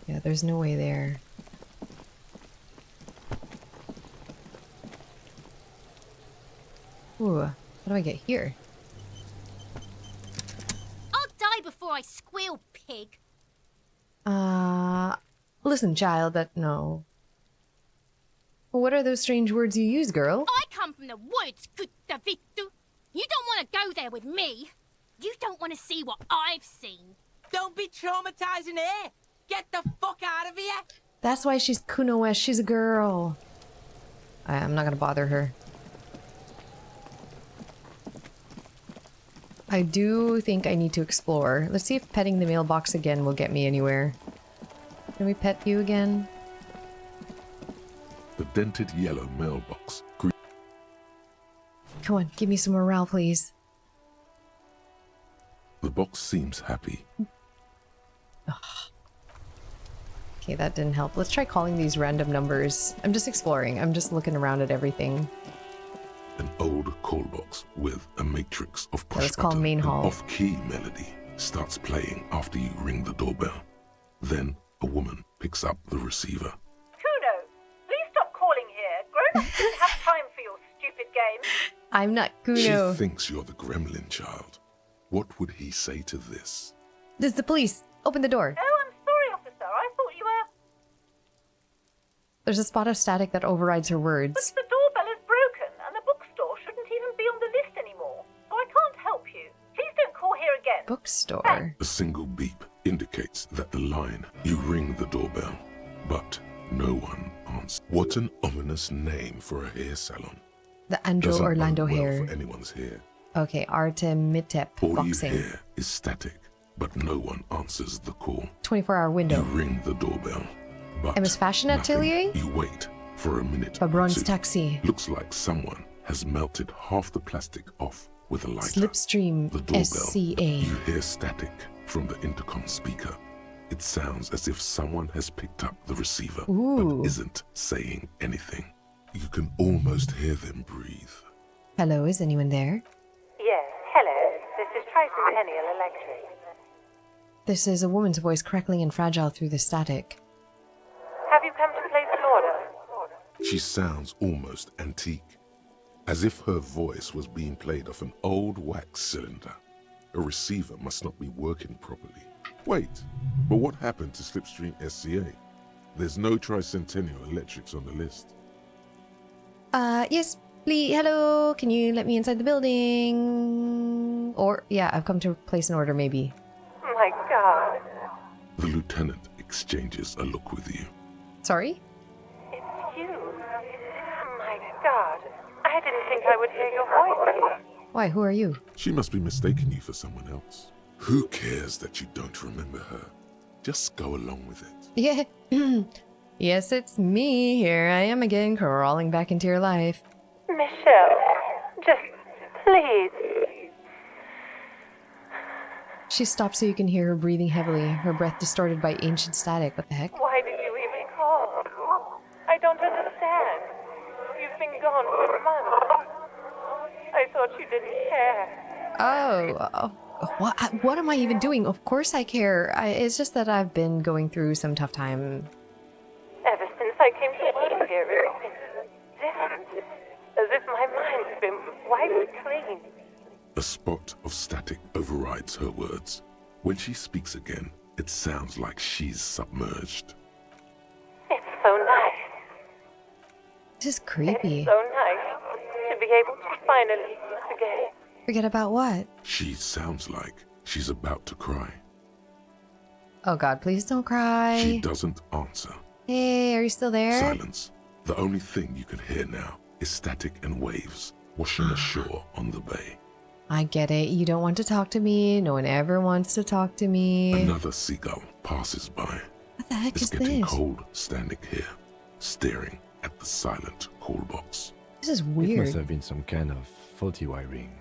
Yeah, there's no way there. Ooh, how do I get here? I'll die before I squeal, pig. Listen, child, no. What are those strange words you use, girl? I come from the woods, good Davidu. You don't want to go there with me. You don't want to see what I've seen. Don't be traumatizing her. Get the fuck out of here. That's why she's Kuno-esque. She's a girl. I'm not gonna bother her. I do think I need to explore. Let's see if petting the mailbox again will get me anywhere. Can we pet you again? The dented yellow mailbox. Come on, give me some morale, please. The box seems happy. Okay, that didn't help. Let's try calling these random numbers. I'm just exploring. I'm just looking around at everything. An old call box with a matrix of push Let's call button main and hall. off-key melody starts playing after you ring the doorbell. Then a woman picks up the receiver. Kuno, please stop calling here. Grown-ups don't have time for your stupid games. I'm not Kuno. She thinks you're the gremlin child. What would he say to this? This is the police. Open the door. Oh, I'm sorry, officer. I thought you were... There's a spot of static that overrides her words. But the doorbell is broken, and the bookstore shouldn't even be on the list anymore. So I can't help you. Please don't call here again. Bookstore. A single beep indicates that the line. You ring the doorbell, but no one answers. What an ominous name for a hair salon. The Andro Doesn't Orlando bode well hair. for anyone's hair. Okay, Artemitep All boxing. you hear is static, but no one answers the call. 24-hour You window. ring the doorbell, but MS Fashion nothing. Atelier? You wait for a minute. Babron's or two. taxi. Looks like someone has melted half the plastic off with a lighter. Slipstream The doorbell. SCA. You hear static from the intercom speaker. It sounds as if someone has picked up the receiver Ooh. but isn't saying anything. You can almost hear them breathe. Hello, is anyone there? Yes, hello. This is Tricentennial Electric. This is a woman's voice crackling and fragile through the static. Have you come to place an order? She sounds almost antique, as if her voice was being played off an old wax cylinder. A receiver must not be working properly. Wait, but what happened to Slipstream SCA? There's no Tricentennial Electrics on the list. Yes, please, hello, can you let me inside the building? Or, yeah, I've come to place an order, maybe. My God. The lieutenant exchanges a look with you. Sorry? It's you. My God. I didn't think I would hear your voice. Why, who are you? She must be mistaking you for someone else. Who cares that you don't remember her? Just go along with it. Yeah. Yes, it's me. Here I am again, crawling back into your life. Michelle, just please. She stops so you can hear her breathing heavily, her breath distorted by ancient static. What the heck? Why did you even call? I don't understand. You've been gone for months. I thought you didn't care. Oh, what am I even doing? Of course I care. It's just that I've been going through some tough time. Ever since I came to work here, it's been different. As if my mind's been wiped clean. A spot of static overrides her words. When she speaks again, it sounds like she's submerged. It's so nice. This is creepy. It's so nice to be able to finally forget. Forget about what? She sounds like she's about to cry. Oh god, please don't cry. She doesn't answer. Hey, are you still there? Silence. The only thing you can hear now is static and waves washing ashore on the bay. I get it. You don't want to talk to me. No one ever wants to talk to me. Another seagull passes by. What the heck It's is getting this? cold standing here, staring at the silent call box. This is It weird. must have been some kind of faulty wiring.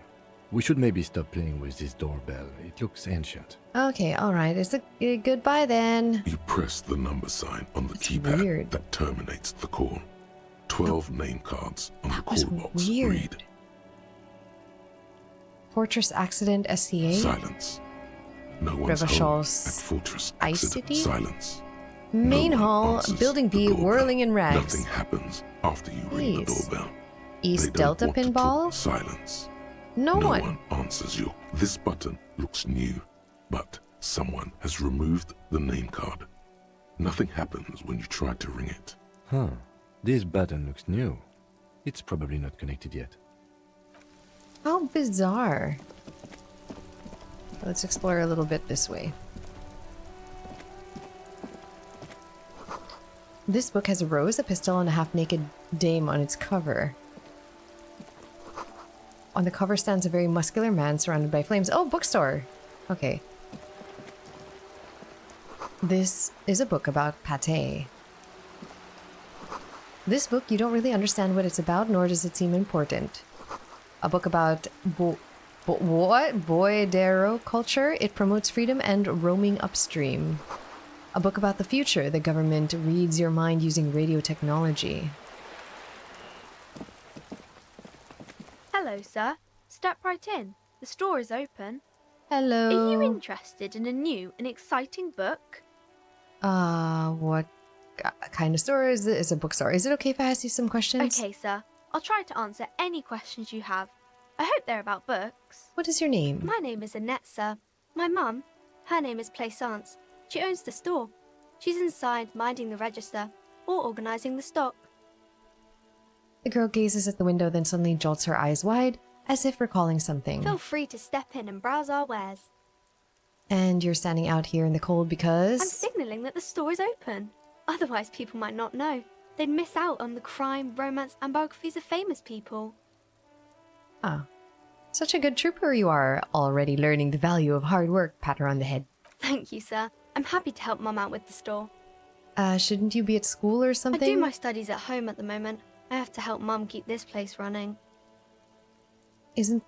We should maybe stop playing with this doorbell. It looks ancient. Okay, alright. It's a goodbye then. You press the number sign on the That's keypad weird. that terminates the call. 12 name cards on the That was call box weird. read Fortress Accident SCA? silence. No one's Revachol home at Fortress Ice Accident City? silence. Main No one Hall, answers Building the B, doorbell. whirling in rags. Nothing happens after you ring the Jeez. doorbell. East They don't Delta want to talk Pinball? silence. No No one. one answers you. This button looks new, but someone has removed the name card. Nothing happens when you try to ring it. Huh. This button looks new. It's probably not connected yet. How bizarre. Let's explore a little bit this way. This book has a rose, a pistol, and a half-naked dame on its cover. On the cover stands a very muscular man surrounded by flames. Oh, bookstore! Okay. This is a book about pate. This book, you don't really understand what it's about, nor does it seem important. A book about boyadero culture. It promotes freedom and roaming upstream. A book about the future. The government reads your mind using radio technology. Hello, sir. Step right in. The store is open. Hello. Are you interested in a new and exciting book? What kind of store is it? Is it a bookstore? Is it okay if I ask you some questions? Okay, sir. I'll try to answer any questions you have. I hope they're about books. What is your name? My name is Annette, sir. My mum, her name is Plaisance. She owns the store. She's inside minding the register or organising the stock. The girl gazes at the window, then suddenly jolts her eyes wide, as if recalling something. Feel free to step in and browse our wares. And you're standing out here in the cold I'm because... signalling that the store is open. Otherwise, people might not know. They'd miss out on the crime, romance, and biographies of famous people. Ah. Such a good trooper you are, already learning the value of hard work. Pat her on the head. Thank you, sir. I'm happy to help Mum out with the store. Shouldn't you be at school or something? I do my studies at home at the moment. I have to help Mum keep this place running. Isn't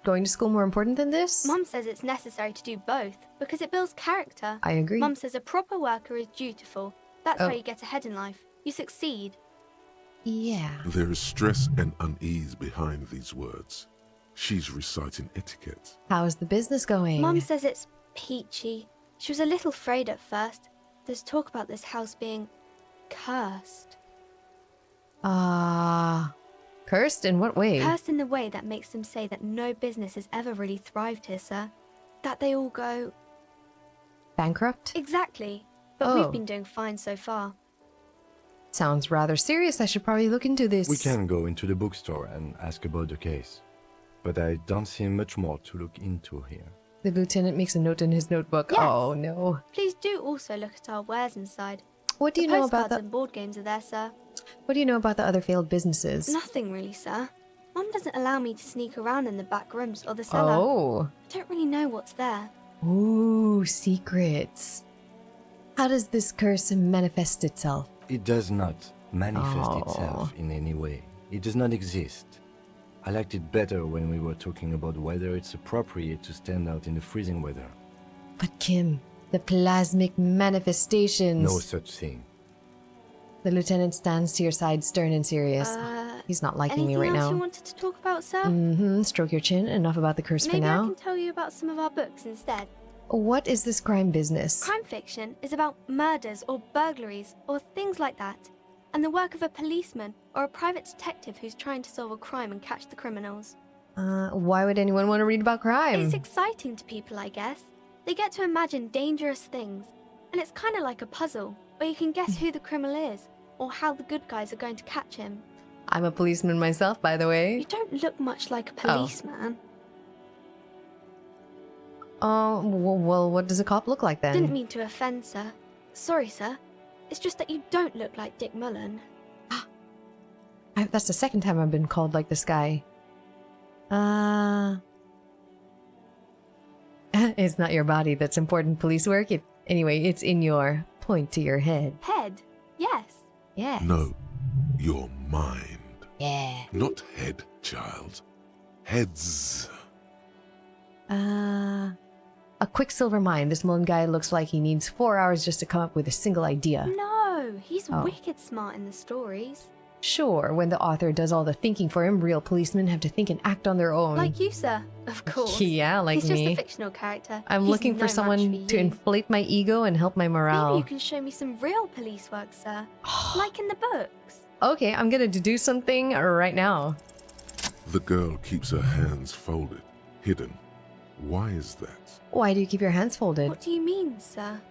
going to school more important than this? Mum says it's necessary to do both because it builds character. I agree. Mum says a proper worker is dutiful. That's Oh. how you get ahead in life. You succeed. Yeah. There is stress and unease behind these words. She's reciting etiquette. How's the business going? Mum says it's peachy. She was a little afraid at first. There's talk about this house being cursed. Cursed in what way? Cursed in the way that makes them say that no business has ever really thrived here, sir. That they all go... Bankrupt? Exactly. But Oh. we've been doing fine so far. Sounds rather serious. I should probably look into this. We can go into the bookstore and ask about the case. But I don't see much more to look into here. The lieutenant makes a note in his notebook. Yes. Oh, no. Please do also look at our wares inside. What do you The know about postcards the... and board games are there, sir. What do you know about the other failed businesses? Nothing really, sir. Mum doesn't allow me to sneak around in the back rooms or the cellar. Oh. I don't really know what's there. Ooh, secrets. How does this curse manifest itself? It does not manifest Oh. itself in any way. It does not exist. I liked it better when we were talking about whether it's appropriate to stand out in the freezing weather. But Kim, the plasmic manifestations... No such thing. The lieutenant stands to your side, stern and serious. He's not liking me Anything right else now. you wanted to talk about, sir? Mm-hmm. Stroke your chin. Enough about the curse Maybe for I now. can tell you about some of our books instead. What is this crime business? Crime fiction is about murders or burglaries or things like that, and the work of a policeman or a private detective who's trying to solve a crime and catch the criminals. Why would anyone want to read about crime? It's exciting to people, I guess. They get to imagine dangerous things, and it's kind of like a puzzle where you can guess who the criminal is or how the good guys are going to catch him. I'm a policeman myself, by the way. You don't look much like a policeman. Well, what does a cop look like then? Didn't mean to offend, sir. Sorry, sir. It's just that you don't look like Dick Mullen. That's the second time I've been called like this guy. It's not your body that's important police work. Anyway, it's in your point to your head. Head? Yes. Yes. No, your mind. Yeah. Not head, child. Heads. A quicksilver mine. This Mullen guy looks like he needs 4 hours just to come up with a single idea. No, he's Oh. wicked smart in the stories. Sure, when the author does all the thinking for him, real policemen have to think and act on their own. Like you, sir. Of course. Yeah, like He's me. just a fictional character. I'm He's looking no for match someone for to you. inflate my ego and help my morale. Maybe you can show me some real police work, sir. Like in the books. Okay, I'm gonna do something right now. The girl keeps her hands folded, hidden. Why is that? Why do you keep your hands folded? What do you mean, sir?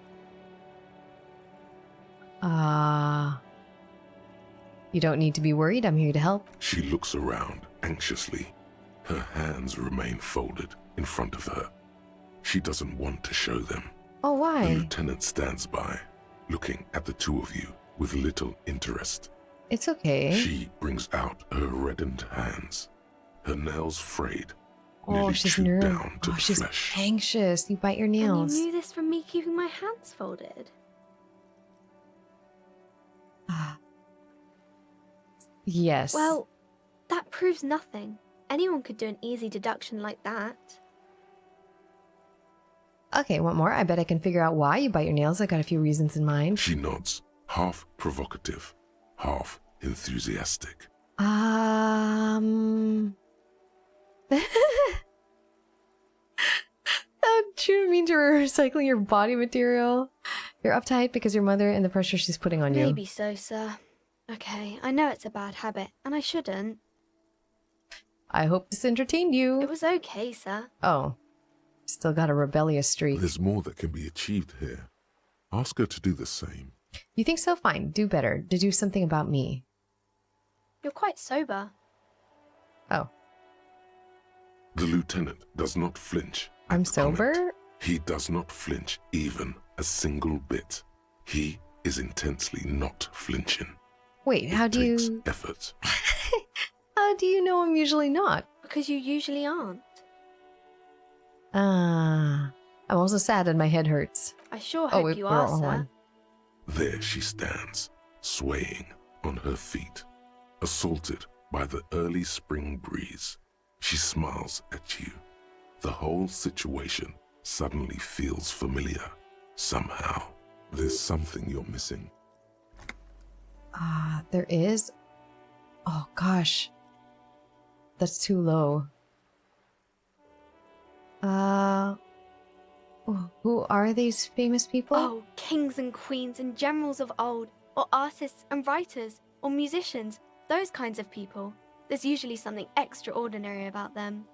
You don't need to be worried. I'm here to help. She looks around anxiously. Her hands remain folded in front of her. She doesn't want to show them. Oh, The why? lieutenant stands by, looking at the two of you with little interest. It's okay. She brings out her reddened hands, her nails frayed, Oh, nearly she's chewed nervous. down to Oh, the she's flesh. anxious. You bite your And nails. you knew this from me keeping my hands folded. Yes. Well, that proves nothing. Anyone could do an easy deduction like that. Okay, want more? I bet I can figure out why you bite your nails. I got a few reasons in mind. She nods, half provocative, half enthusiastic. Do you mean you're recycling your body material? You're uptight because your mother and the pressure she's putting on you. Maybe so, sir. Okay, I know it's a bad habit, and I shouldn't. I hope this entertained you. It was okay, sir. Oh. Still got a rebellious streak. There's more that can be achieved here. Ask her to do the same. You think so? Fine. Do better. To do something about me. You're quite sober. Oh. The lieutenant does not flinch. at I'm the comment. sober? He does not flinch even a single bit. He is intensely not flinching. Wait, how It do takes you... effort. How do you know I'm usually not? Because you usually aren't. I'm also sad and my head hurts. I sure Oh, hope you we're are, all sir. one. There she stands, swaying on her feet, assaulted by the early spring breeze. She smiles at you. The whole situation suddenly feels familiar. Somehow, there's something you're missing. There is? Oh, gosh. That's too low. Who are these famous people? Oh, kings and queens and generals of old, or artists and writers, or musicians, those kinds of people. There's usually something extraordinary about them.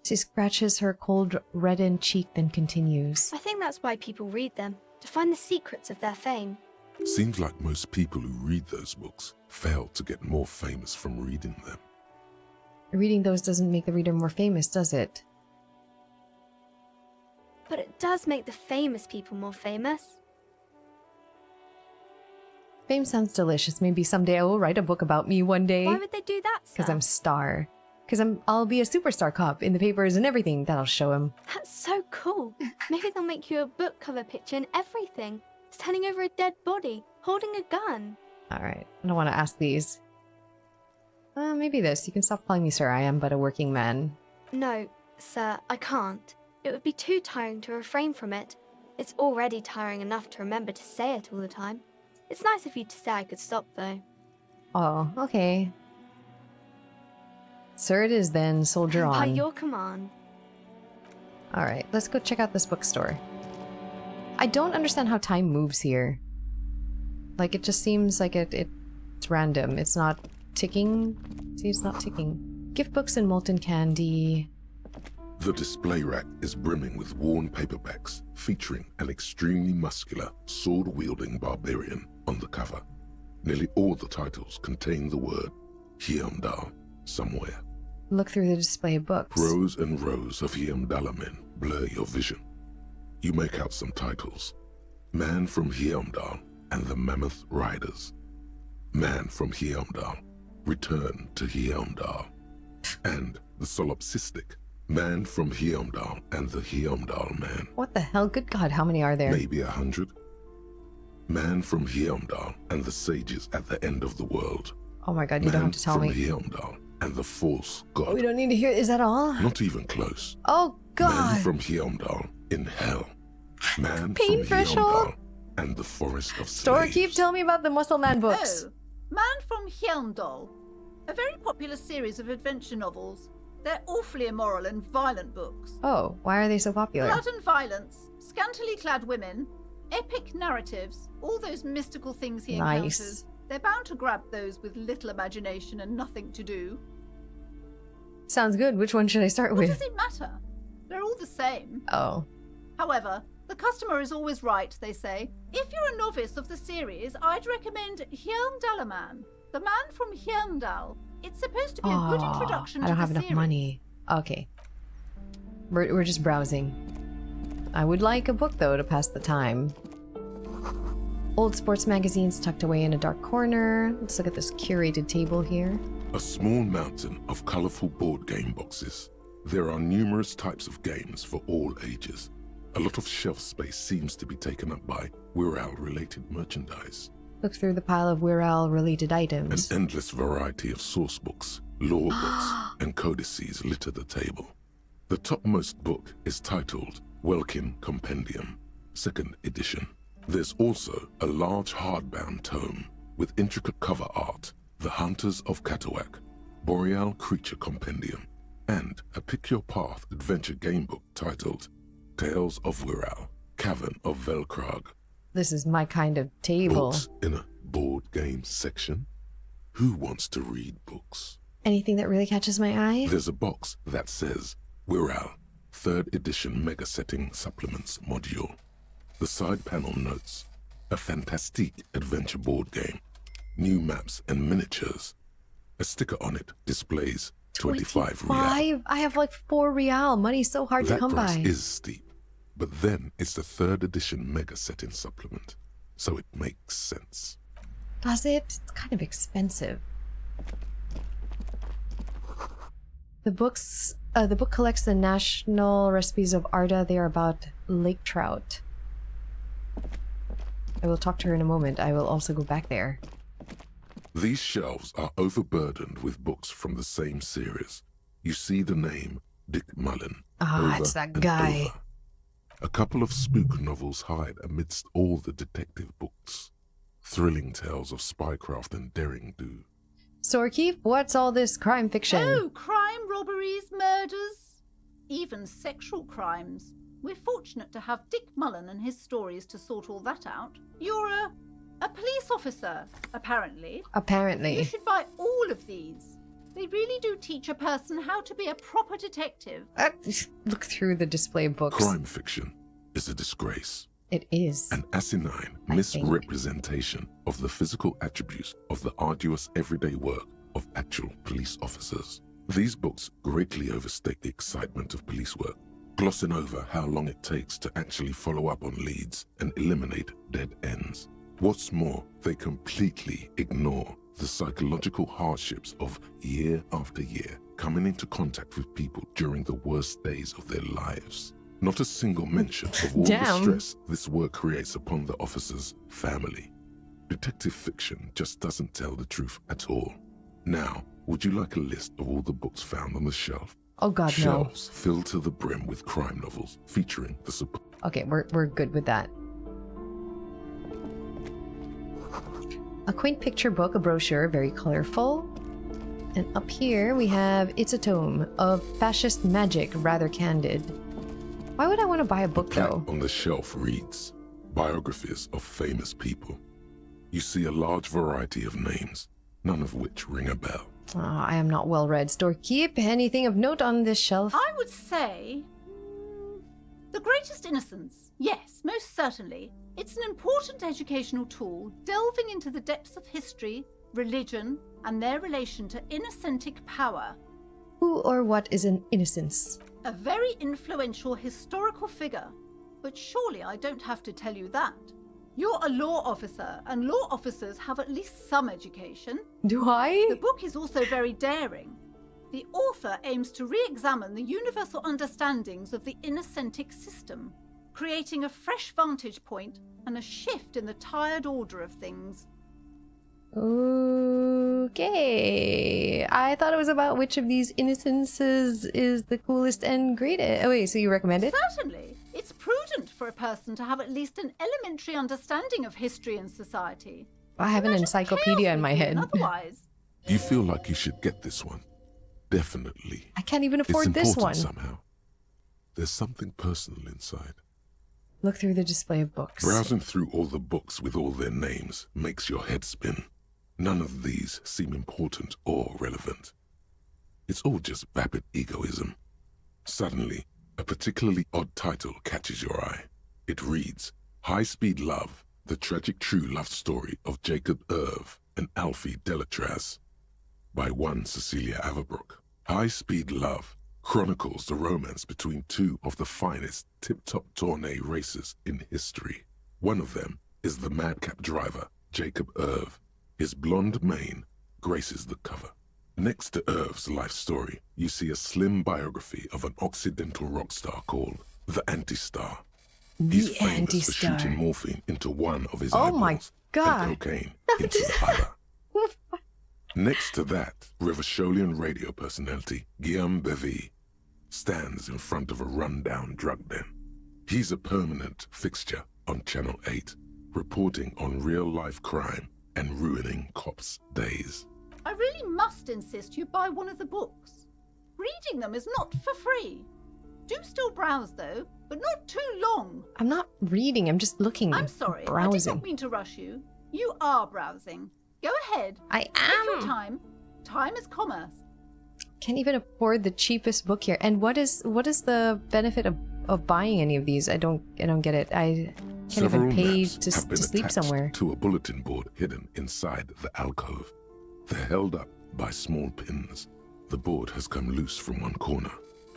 She scratches her cold, reddened cheek, then continues. I think that's why people read them, to find the secrets of their fame. Seems like most people who read those books fail to get more famous from reading them. Reading those doesn't make the reader more famous, does it? But it does make the famous people more famous. Fame sounds delicious. Maybe someday I will write a book about me one day. Why would they do that, sir? Because I'm star. Because I'll be a superstar cop in the papers and everything. That'll show him. That's so cool. Maybe they'll make you a book cover picture and everything. Standing over a dead body, holding a gun. Alright, I don't want to ask these. Maybe this. You can stop calling me sir. I am but a working man. No, sir, I can't. It would be too tiring to refrain from it. It's already tiring enough to remember to say it all the time. It's nice of you to say I could stop, though. Oh, okay. Sir it is then. Soldier By on. your command. Alright, let's go check out this bookstore. I don't understand how time moves here. Like, it just seems like it's random. It's not ticking. See, it's not ticking. Gift books and molten candy. The display rack is brimming with worn paperbacks featuring an extremely muscular, sword-wielding barbarian on the cover. Nearly all the titles contain the word Heimdall somewhere. Look through the display of books. Rows and rows of Heimdall men blur your vision. You make out some titles. Man from Heimdall and the Mammoth Riders. Man from Heimdall, Return to Heimdall. And the solipsistic Man from Heimdall and the Heimdall Man. What the hell? Good God, how many are there? Maybe 100. Man from Heimdall and the sages at the end of the world. Oh my God, you don't have to tell Man me. from Heimdall and the false god. We don't need to hear. Is that all? Not even close. Oh God. Man from Heimdall in hell. Man Pain from threshold? Heimdall and the forest of Storekeep, slaves. tell me about the Muscle Man books. Oh, Man from Heimdall. A very popular series of adventure novels. They're awfully immoral and violent books. Oh, why are they so popular? Blood and violence, scantily clad women, epic narratives, all those mystical things he Nice. encounters. They're bound to grab those with little imagination and nothing to do. Sounds good. Which one should I start What with? does it matter? They're all the same. Oh. However, the customer is always right, they say. If you're a novice of the series, I'd recommend Heimdallaman, the man from Heimdall. It's supposed to be a good introduction to I don't the have enough series. money. Okay. We're just browsing. I would like a book, though, to pass the time. Old sports magazines tucked away in a dark corner. Let's look at this curated table here. A small mountain of colorful board game boxes. There are numerous types of games for all ages. A lot of shelf space seems to be taken up by Wirral-related merchandise. Look through the pile of Wirral-related An items. endless variety of source books, lore books, and codices litter the table. The topmost book is titled Welkin Compendium, 2nd edition. There's also a large hardbound tome with intricate cover art, The Hunters of Katawak, Boreal Creature Compendium, and a Pick Your Path adventure game book titled Tales of Wirral, Cavern of Velkrag. This is my kind of table. Books in a board game section? Who wants to read books? Anything that really catches my eye? There's a box that says Wirral, 3rd edition mega setting supplements module. The side panel notes, a fantastique adventure board game, new maps and miniatures. A sticker on it displays 25 real. I have like 4 real. Money's so hard to That come price by. is steep, but then it's the 3rd edition mega setting supplement, so it makes sense. Does it? It's kind of expensive. The book collects the national recipes of Arda. They are about lake trout. I will talk to her in a moment. I will also go back there. These shelves are overburdened with books from the same series. You see the name Dick Mullen. Ah, over it's that and guy. over. A couple of spook novels hide amidst all the detective books. Thrilling tales of spycraft and daring do. Storekeep, what's all this crime fiction? Oh, crime, robberies, murders, even sexual crimes. We're fortunate to have Dick Mullen and his stories to sort all that out. You're a police officer, apparently. You Apparently. should buy all of these. They really do teach a person how to be a proper detective. Look through the display of books. Crime fiction is a disgrace. It is. An asinine I misrepresentation of the physical attributes of the arduous everyday work of actual police officers. These books greatly overstate the excitement of police work, glossing over how long it takes to actually follow up on leads and eliminate dead ends. What's more, they completely ignore the psychological hardships of year after year coming into contact with people during the worst days of their lives. Not a single mention of all the Damn. stress this work creates upon the officer's family. Detective fiction just doesn't tell the truth at all. Now, would you like a list of all the books found on the shelf? Oh god, no. Shelves filled to the brim with crime novels featuring the Okay, we're good with that. A quaint picture book, a brochure, very colorful. And up here we have It's a Tome of Fascist Magic, rather candid. Why would I want to buy a book plaque though? on the shelf reads, Biographies of Famous People. You see a large variety of names, none of which ring a bell. Oh, I am not well read. Storekeep, anything of note on this shelf? I would say The Greatest Innocence. Yes, most certainly. It's an important educational tool delving into the depths of history, religion, and their relation to innocentic power. Who or what is an innocence? A very influential historical figure. But surely I don't have to tell you that. You're a law officer, and law officers have at least some education. Do I? The book is also very daring. The author aims to re-examine the universal understandings of the innocentic system, creating a fresh vantage point and a shift in the tired order of things. Okay. I thought it was about which of these innocences is the coolest and greatest. Oh wait, so you recommend it? Certainly. It's prudent for a person to have at least an elementary understanding of history and society. I have an Imagine encyclopedia chaos in my would be head. Otherwise. You feel like you should get this one. Definitely. I can't even It's afford this important one. somehow. There's something personal inside. Look through the display of books. Browsing through all the books with all their names makes your head spin. None of these seem important or relevant. It's all just vapid egoism. Suddenly, a particularly odd title catches your eye. It reads, High Speed Love, the tragic true love story of Jacob Irv and Alfie Delatraz, by one Cecilia Averbrook. High Speed Love chronicles the romance between two of the finest tip-top tourney racers in history. One of them is the madcap driver, Jacob Irv. His blonde mane graces the cover. Next to Irv's life story, you see a slim biography of an Occidental rock star called the Anti-Star. He's famous for shooting morphine into one of his eyeballs my God. and cocaine into the other. Next to that, Revacholian radio personality Guillaume Bevy stands in front of a rundown drug den. He's a permanent fixture on Channel 8, reporting on real-life crime and ruining cops' days. I really must insist you buy one of the books. Reading them is not for free. Do still browse, though, but not too long. I'm not reading, I'm just looking. I'm sorry, I did browsing. not mean to rush you. You are browsing. Go ahead. I Take your am. time. Time is commerce. Can't even afford the cheapest book here. And what is the benefit of buying any of these? I don't get it. I can't Several even pay maps to have been sleep attached somewhere. to a bulletin board hidden inside the alcove. They're held up by small pins. The board has come loose from one corner.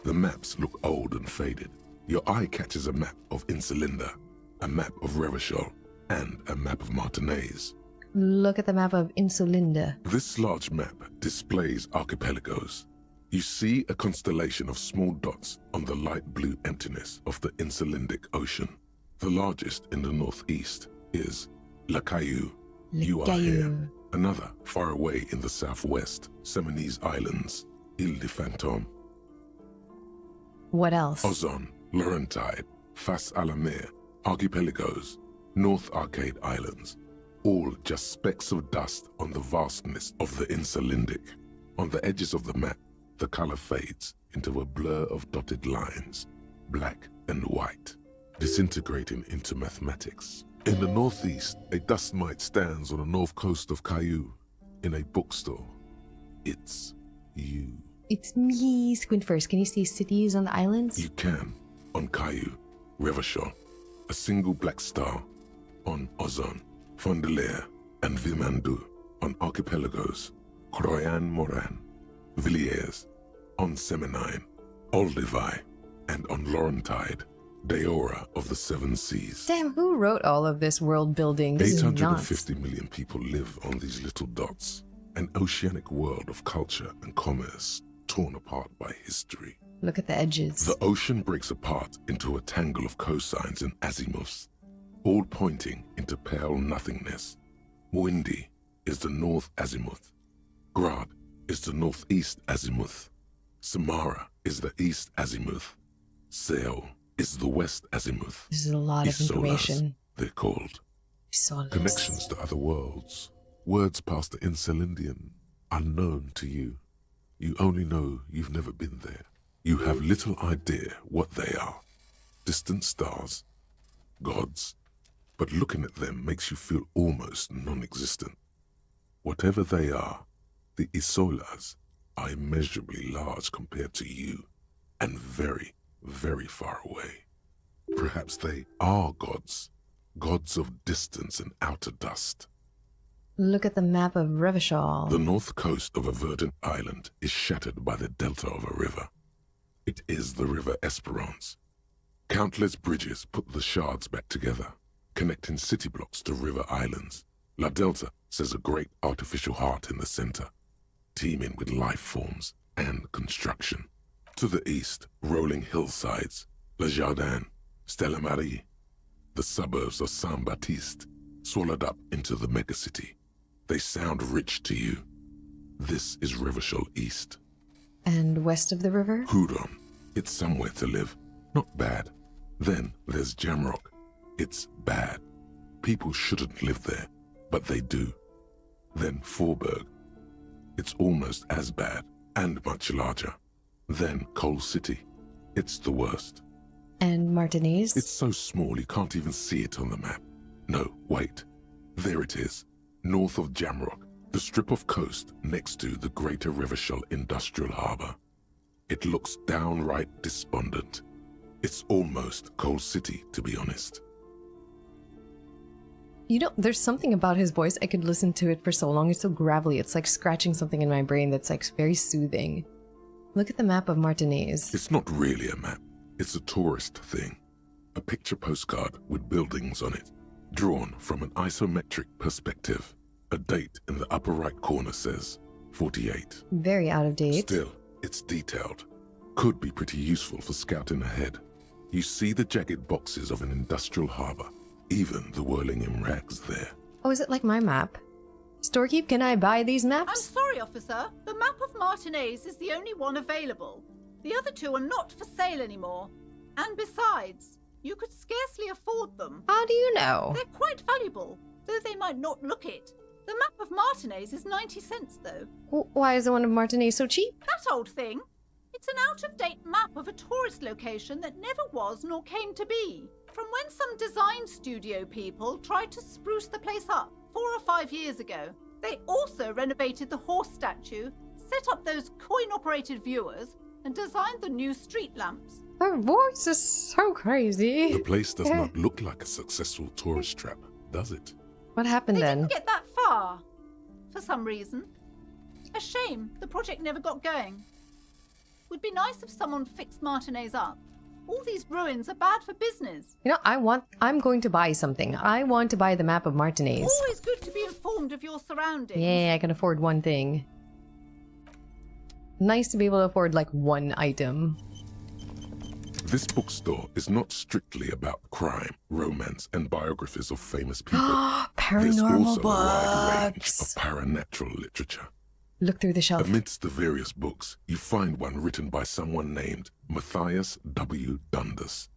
The maps look old and faded. Your eye catches a map of Insulinda, a map of Revachol, and a map of Martinaise. Look at the map of Insulinda. This large map displays archipelagos. You see a constellation of small dots on the light blue emptiness of the Insulindic Ocean. The largest in the northeast is La Caillou. You are here. Another far away in the southwest, Seminese Islands, Ile de Fantôme. What else? Ozon, Laurentide, Face à la Mer, Archipelagos, North Arcade Islands, all just specks of dust on the vastness of the Insulindic. On the edges of the map, the color fades into a blur of dotted lines, black and white, disintegrating into mathematics. In the northeast, a dust mite stands on the north coast of Caillou in a bookstore. It's you. It's me. Squint first. Can you see cities on the islands? You can. On Caillou, Revachol, a single black star. On Ozon, Fondelier, and Vilmandu. On Archipelagos, Croyan Moran, Villiers. On Seminine, Olduvai, and on Laurentide, Deora of the Seven Seas. Damn, who wrote all of this world building? This is nuts. 850 million people live on these little dots. An oceanic world of culture and commerce torn apart by history. Look at the edges. The ocean breaks apart into a tangle of cosines and azimuths, all pointing into pale nothingness. Windy is the north azimuth. Grad is the northeast azimuth. Samara is the east azimuth. Seo is the west azimuth. This is a lot of Isolas, information. they're called. Isolas. Connections to other worlds. Words past the Insulindian, unknown to you. You only know you've never been there. You have little idea what they are. Distant stars, gods, but looking at them makes you feel almost non-existent. Whatever they are, the Isolas are immeasurably large compared to you, and very, very far away. Perhaps they are gods, gods of distance and outer dust. Look at the map of Revachol. The north coast of a verdant island is shattered by the delta of a river. It is the River Esperance. Countless bridges put the shards back together, connecting city blocks to river islands. La Delta says a great artificial heart in the center, teeming with life forms and construction. To the east, rolling hillsides, Le Jardin, HeyAmarii, the suburbs of Saint-Baptiste, swallowed up into the megacity. They sound rich to you. This is Revachol East. And west of the river? Hudon. It's somewhere to live. Not bad. Then there's Jamrock. It's bad. People shouldn't live there, but they do. Then Forberg. It's almost as bad, and much larger. Then Coal City. It's the worst. And Martinez? It's so small you can't even see it on the map. No, wait. There it is. North of Jamrock. The strip of coast next to the Greater Revachol Industrial Harbour. It looks downright despondent. It's almost Coal City, to be honest. You know, there's something about his voice. I could listen to it for so long. It's so gravelly. It's like scratching something in my brain that's like very soothing. Look at the map of Martinez. It's not really a map. It's a tourist thing. A picture postcard with buildings on it, drawn from an isometric perspective. A date in the upper right corner says 48. Very out of date. Still, it's detailed. Could be pretty useful for scouting ahead. You see the jagged boxes of an industrial harbour. Even the whirling in rags there. Oh, is it like my map? Storekeep, can I buy these I'm maps? sorry, officer. The map of Martinez is the only one available. The other two are not for sale anymore. And besides, you could scarcely afford them. How do you know? They're quite valuable, though they might not look it. The map of Martinez is 90 cents, though. Why is the one of Martinez so cheap? That old thing. It's an out-of-date map of a tourist location that never was nor came to be. From when some design studio people tried to spruce the place up 4 or 5 years ago. They also renovated the horse statue, set up those coin-operated viewers, and designed the new street lamps. Her voice is so crazy. The place does not look like a successful tourist trap, does it? What happened They then? didn't get that far, for some reason. A shame the project never got going. Would be nice if someone fixed Martinez up. All these ruins are bad for business. You know, I'm going to buy something. I want to buy the map of Martinez. Always good to be informed of your surroundings. Yeah, I can afford one thing. Nice to be able to afford like one item. This bookstore is not strictly about crime, romance, and biographies of famous people. There's Paranormal also a wide range books. of paranatural literature. Look through the shelf. Amidst the various books, you find one written by someone named Matthias W. Dundas.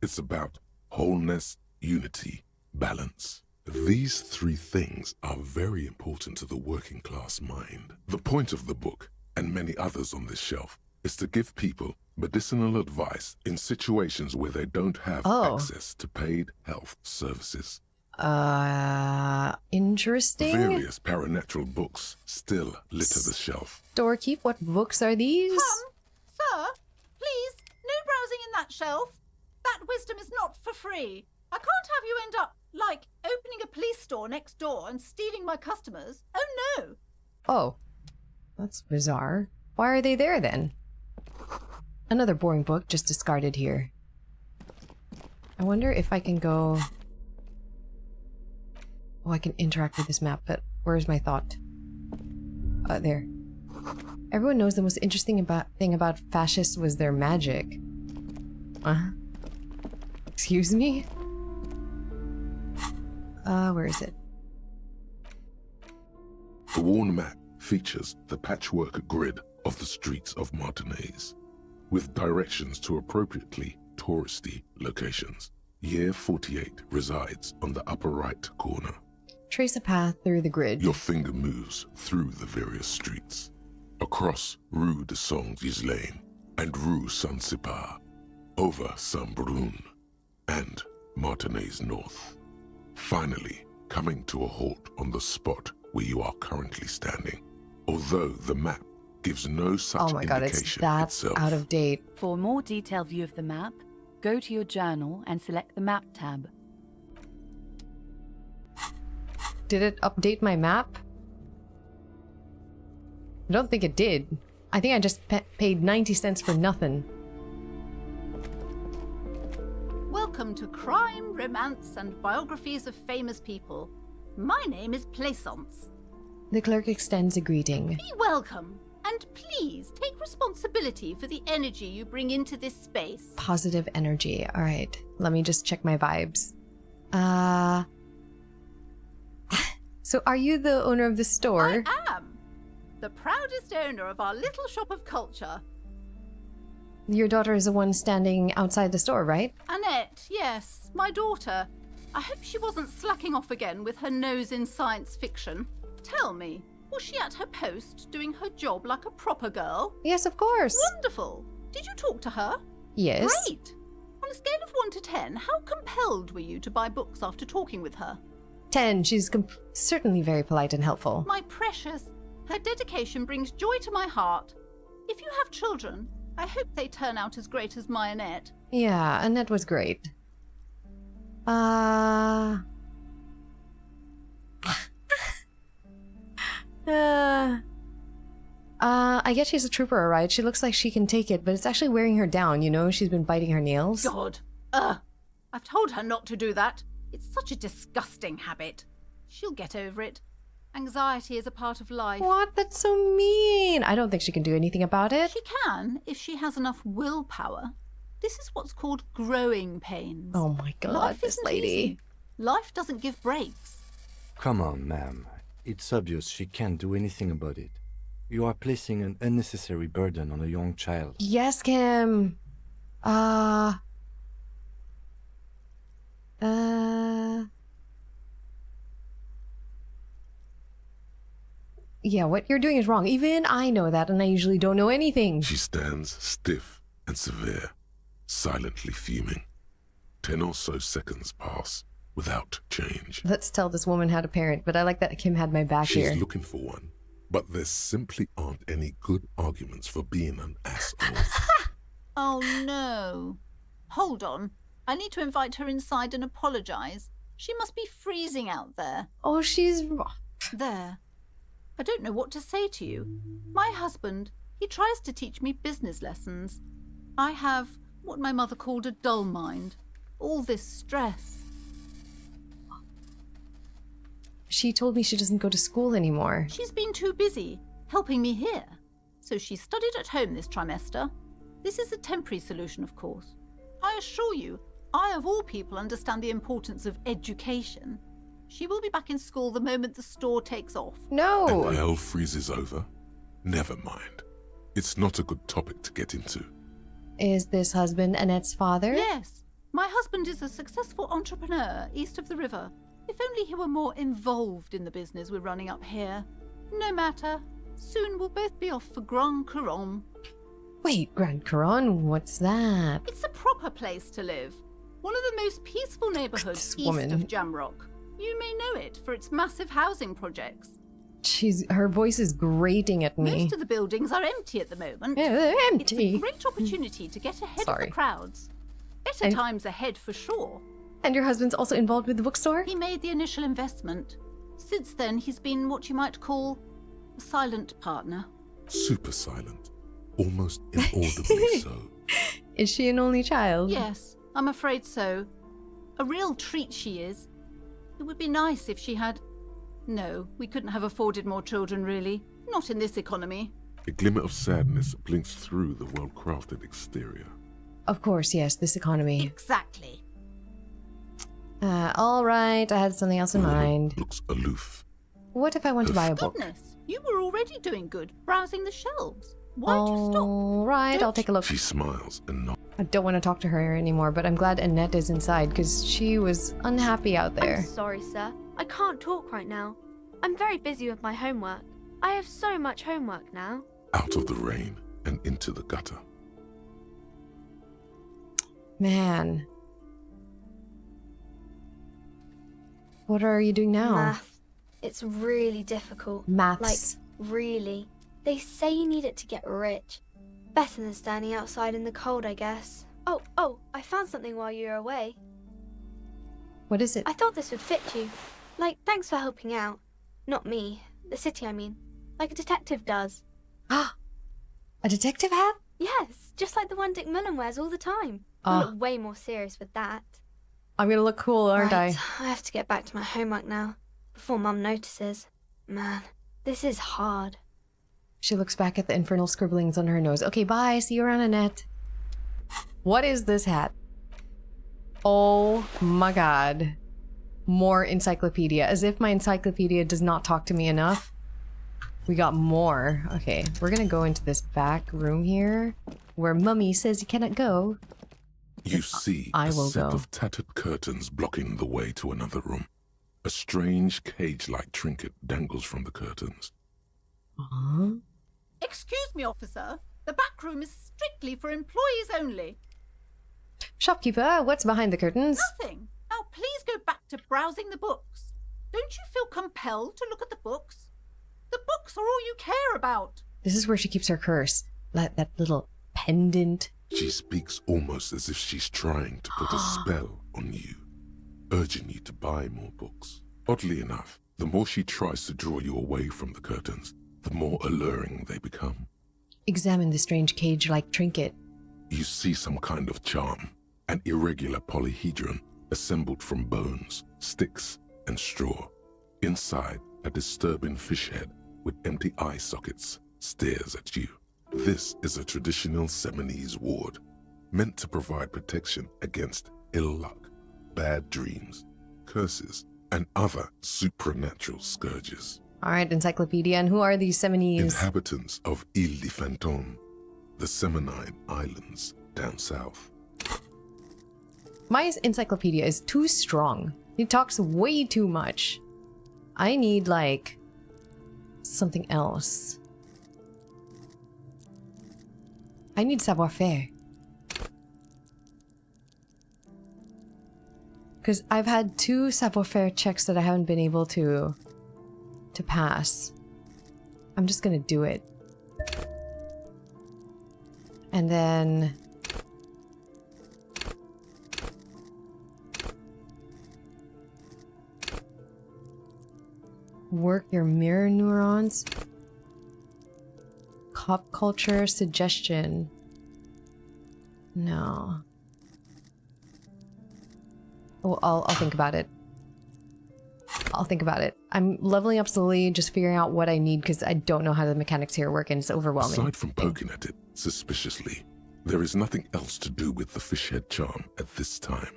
It's about wholeness, unity, balance. These three things are very important to the working class mind. The point of the book, and many others on this shelf, is to give people medicinal advice in situations where they don't have access to paid health services. Interesting. Various paranatural books still litter the shelf. Storekeep, what books are these? Sir, please, no browsing in that shelf. That wisdom is not for free. I can't have you end up, like, opening a police store next door and stealing my customers. Oh, no. Oh, that's bizarre. Why are they there then? Another boring book just discarded here. I wonder if I can go... Oh, I can interact with this map, but where's my thought? There. Everyone knows the most interesting thing about fascists was their magic. Excuse me? Where is it? The worn map features the patchwork grid of the streets of Martinez, with directions to appropriately touristy locations. Year 48 resides on the upper right corner. Trace a path through the grid. Your finger moves through the various streets, across Rue de Saint-Ghislain and Rue Saint-Sipar, over Saint-Brun and Martinez North, finally coming to a halt on the spot where you are currently standing, although the map gives no such Oh my god, it's indication that itself. out of date. For a more detailed view of the map, go to your journal and select the Map tab. Did it update my map? I don't think it did. I think I just paid 90 cents for nothing. Welcome to Crime, Romance, and Biographies of Famous People. My name is Plaisance. The clerk extends a greeting. Be welcome, and please take responsibility for the energy you bring into this space. Positive energy. Alright, let me just check my vibes. So are you the owner of the store? I am. The proudest owner of our little shop of culture. Your daughter is the one standing outside the store, right? Annette, yes, my daughter. I hope she wasn't slacking off again with her nose in science fiction. Tell me, was she at her post doing her job like a proper girl? Yes, of course. Wonderful. Did you talk to her? Yes. Great. On a scale of 1 to 10, how compelled were you to buy books after talking with her? 10. She's certainly very polite and helpful. My precious, her dedication brings joy to my heart. If you have children, I hope they turn out as great as my Annette. Yeah, Annette was great. I guess she's a trooper, alright? She looks like she can take it, but it's actually wearing her down, you know? She's been biting her nails. God. I've told her not to do that. It's such a disgusting habit. She'll get over it. Anxiety is a part of life. What? That's so mean. I don't think she can do anything about it. She can, if she has enough willpower. This is what's called growing pains. Oh my god, Life this isn't lady. easy. Life doesn't give breaks. Come on, ma'am. It's obvious she can't do anything about it. You are placing an unnecessary burden on a young child. Yes, Kim. Yeah, what you're doing is wrong. Even I know that, and I usually don't know anything. She stands stiff and severe, silently fuming. 10 or so seconds pass without change. Let's tell this woman how to parent, but I like that Kim had my back She's here. looking for one, but there simply aren't any good arguments for being an asshole. Oh no. Hold on. I need to invite her inside and apologize. She must be freezing out there. Oh, she's... There. I don't know what to say to you. My husband, he tries to teach me business lessons. I have what my mother called a dull mind. All this stress. She told me she doesn't go to school anymore. She's been too busy helping me here. So she studied at home this trimester. This is a temporary solution, of course. I assure you, I of all people understand the importance of education. She will be back in school the moment the store takes off. No! And hell freezes over? Never mind. It's not a good topic to get into. Is this husband Annette's father? Yes. My husband is a successful entrepreneur east of the river. If only he were more involved in the business we're running up here. No matter. Soon we'll both be off for Grand Couronne. Wait, Grand Couronne? What's that? It's a proper place to live. One of the most peaceful neighborhoods east of Jamrock. You may know it for its massive housing projects. Her voice is grating at me. Most of the buildings are empty at the moment. Yeah, they're empty. It's a great opportunity to get ahead of the crowds. Better times ahead for sure. And your husband's also involved with the bookstore? He made the initial investment. Since then, he's been what you might call a silent partner. Super silent. Almost inaudibly so. Is she an only child? Yes, I'm afraid so. A real treat she is. It would be nice if she had... No, we couldn't have afforded more children, really. Not in this economy. A glimmer of sadness blinks through the well-crafted exterior. Of course, yes, this economy. Exactly. All right, I had something else in mind. Looks aloof. What if I want to buy a book? Goodness, you were already doing good, browsing the shelves. Why'd you stop? All right, I'll take a look. She smiles and nods. I don't want to talk to her anymore, but I'm glad Annette is inside because she was unhappy out there. I'm sorry, sir. I can't talk right now. I'm very busy with my homework. I have so much homework now. Out of the rain and into the gutter. Man. What are you doing now? Math. It's really difficult. Maths. Like, really. They say you need it to get rich. Better than standing outside in the cold, I guess. Oh, I found something while you were away. What is it? I thought this would fit you. Like, thanks for helping out. Not me. The city, I mean. Like a detective does. A detective hat? Yes, just like the one Dick Mullen wears all the time. You look way more serious with that. I'm gonna look cool, aren't I? I have to get back to my homework now, before Mum notices. Man, this is hard. She looks back at the infernal scribblings on her nose. Okay, bye. See you around, Annette. What is this hat? Oh my god. more encyclopedia. As if my encyclopedia does not talk to me enough. We got more. Okay, we're gonna go into this back room here, where Mummy says you cannot go. You see a set of tattered curtains blocking the way to another room. A strange cage-like trinket dangles from the curtains. Excuse me, officer. The back room is strictly for employees only. Shopkeeper, what's behind the curtains? Nothing. Now please go back to browsing the books. Don't you feel compelled to look at the books? The books are all you care about. This is where she keeps her curse. That little pendant. She speaks almost as if she's trying to put a spell on you, urging you to buy more books. Oddly enough, the more she tries to draw you away from the curtains, the more alluring they become. Examine the strange cage-like trinket. You see some kind of charm, an irregular polyhedron assembled from bones, sticks, and straw. Inside, a disturbing fish head with empty eye sockets stares at you. This is a traditional Seminese ward, meant to provide protection against ill luck, bad dreams, curses, and other supernatural scourges. Alright, encyclopedia, and who are these Seminese? Inhabitants of Ile de Fantôme, the Seminine Islands down south. My encyclopedia is too strong. It talks way too much. I need, like, something else. I need savoir-faire. Because I've had 2 savoir-faire checks that I haven't been able to pass. I'm just gonna do it. And then... work your mirror neurons. Pop culture suggestion. No. Oh, I'll think about it. I'll think about it. I'm leveling up slowly, just figuring out what I need because I don't know how the mechanics here work and it's overwhelming. Aside from poking at it suspiciously, there is nothing else to do with the fish head charm at this time.